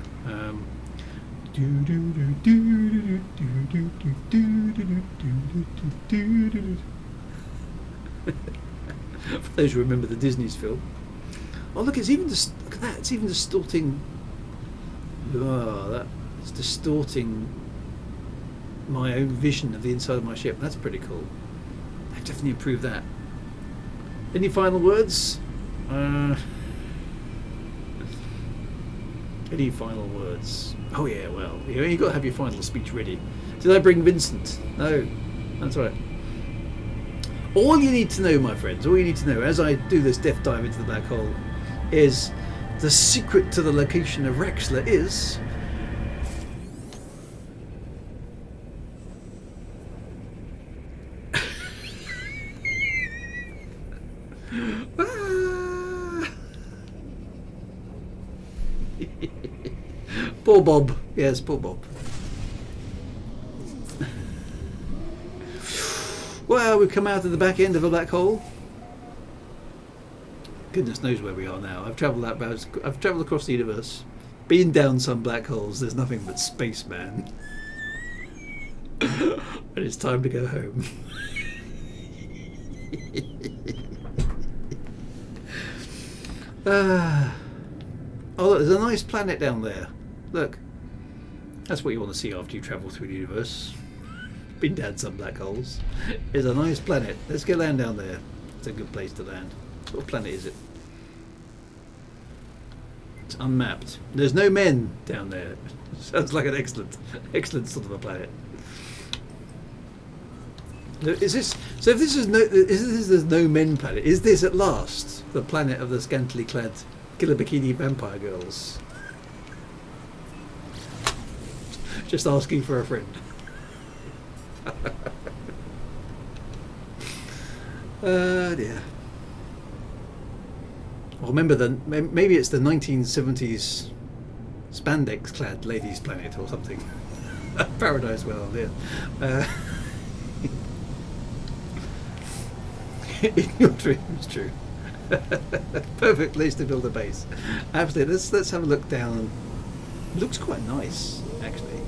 For those who remember the Disney's film. Oh, look! It's even look at that. It's even distorting. Oh, that's distorting my own vision of the inside of my ship. That's pretty cool. They've definitely improved that. Any final words? Any final words? Oh yeah, well, you've got to have your final speech ready. Did I bring Vincent? No, that's right. All you need to know, my friends, all you need to know as I do this death dive into the black hole is the secret to the location of Rexler is... Poor Bob. Yes, poor Bob. Ah, we've come out of the back end of a black hole. Goodness knows where we are now. I've travelled across the universe, been down some black holes. There's nothing but space, man. And it's time to go home. Oh, look, there's a nice planet down there. Look, that's what you want to see after you travel through the universe. Been down some black holes. It's a nice planet. Let's go land down there. It's a good place to land. What planet is it? It's unmapped. There's no men down there. Sounds like an excellent sort of a planet. Is this so? If this is there's no men planet, is this at last the planet of the scantily clad killer bikini vampire girls? Just asking for a friend. Dear. Well, remember maybe it's the 1970s spandex-clad ladies' planet or something. Paradise World, yeah. In your dreams, true. Perfect place to build a base. Absolutely. Let's have a look down. It looks quite nice, actually.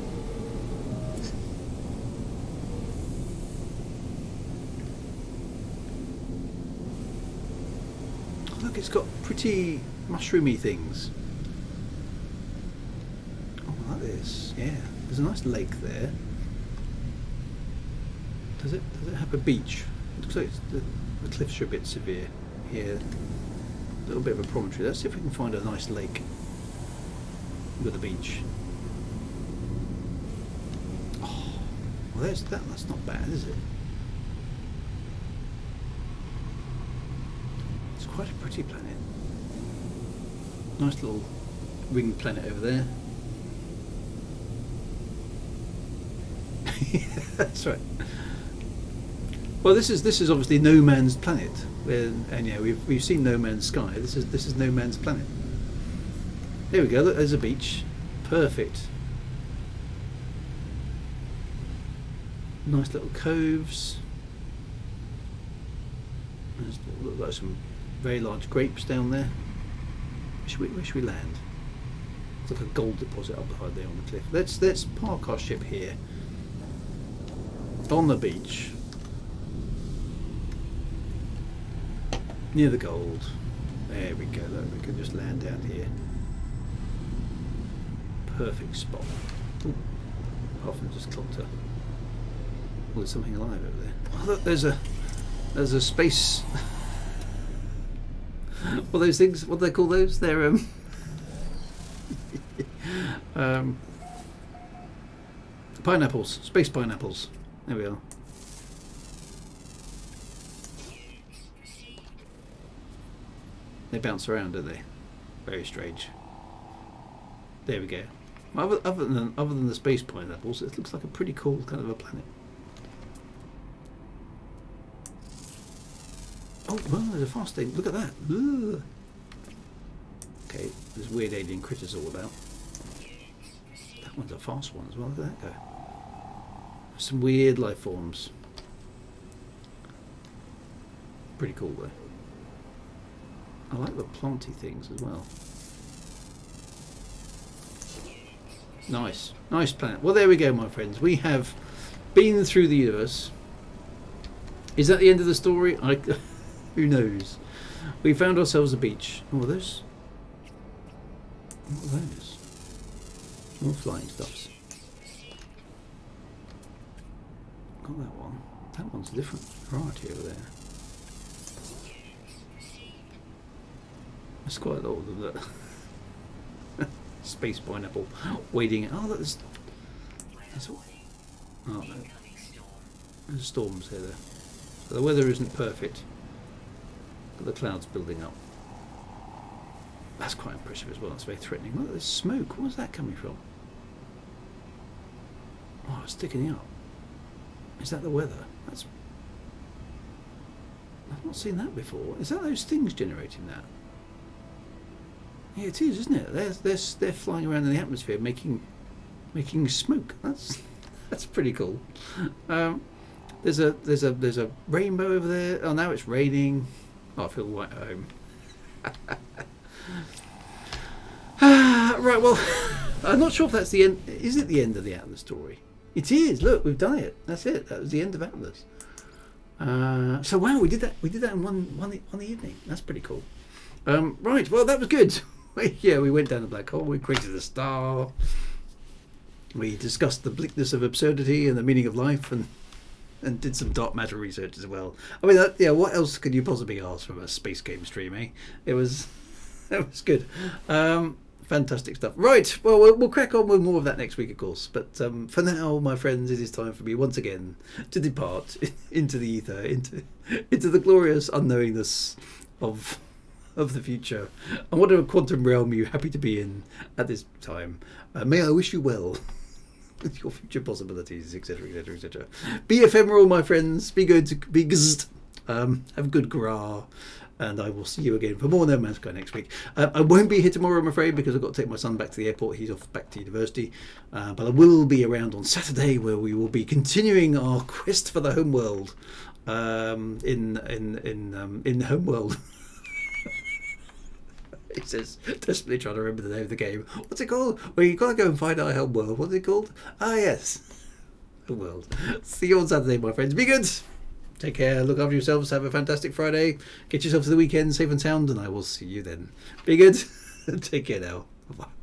Oh, look, it's got pretty mushroomy things. Oh, I like this. Yeah, there's a nice lake there. Does it have a beach? It looks like the cliffs are a bit severe here. A little bit of a promontory. Let's see if we can find a nice lake with a beach. Oh, well, there's that. That's not bad, is it? It's quite a pretty planet. Nice little ringed planet over there. Yeah, that's right. Well, this is obviously No Man's Planet, and yeah, we've seen No Man's Sky. This is No Man's Planet. There we go. Look, there's a beach. Perfect. Nice little coves. There's look like some very large grapes down there. Where should we land? It's like a gold deposit up behind there on the cliff. Let's park our ship here on the beach. Near the gold. There we go. Look, we can just land down here. Perfect spot. Ooh, apart from just clocked her. Oh, there's something alive over there. Oh, look, there's a space. What are those things? What do they call those? They're pineapples. Space pineapples. There we are. They bounce around, don't they? Very strange. There we go. Other than the space pineapples, it looks like a pretty cool kind of a planet. Oh, well, there's a fast thing. Look at that. Ugh. Okay, there's weird alien critters all about. That one's a fast one as well. Look at that go. Some weird life forms. Pretty cool though. I like the planty things as well. Nice. Nice planet. Well, there we go, my friends. We have been through the universe. Is that the end of the story? Who knows? We found ourselves a beach. Oh, are those? What are those? More flying stuffs. Got that one. That one's a different variety over there. That's quite a lot of that. Space pineapple wading. Oh, look, there's oh no, there's storms here. So the weather isn't perfect, but the clouds building up. That's quite impressive as well. It's very threatening. Look, there's smoke. Where's that coming from? Oh, it's sticking up. Is that the weather? I've not seen that before. Is that those things generating that? Yeah, it is, isn't it? They're flying around in the atmosphere, making smoke. That's pretty cool. There's a rainbow over there. Oh, now it's raining. Oh, I feel right at home. Right, well, I'm not sure if that's the end. Is it the end of the Atlas story? It is. Look, we've done it. That's it. That was the end of Atlas. So wow, we did that. We did that in one evening. That's pretty cool. Right. Well, that was good. Yeah, we went down the black hole. We created a star. We discussed the bleakness of absurdity and the meaning of life, and did some dark matter research as well. I mean, yeah. What else could you possibly ask from a space game stream? Eh? It was good. Fantastic stuff. Right, well, we'll crack on with more of that next week, of course. But for now, my friends, it is time for me once again to depart into the ether, into the glorious unknowingness of the future. And whatever quantum realm you're happy to be in at this time, may I wish you well with your future possibilities, etc., etc., etc. Be ephemeral, my friends. Be good. Be gzd. Have a good gra. And I will see you again for more No Man's Sky next week. I won't be here tomorrow, I'm afraid, because I've got to take my son back to the airport. He's off back to university. But I will be around on Saturday, where we will be continuing our quest for the homeworld. In homeworld. He says, desperately trying to remember the name of the game. What's it called? Well, you've got to go and find our homeworld. What's it called? Ah, yes. Homeworld. See you on Saturday, my friends. Be good. Take care, look after yourselves, have a fantastic Friday, get yourself to the weekend safe and sound, and I will see you then. Be good. Take care now. Bye-bye.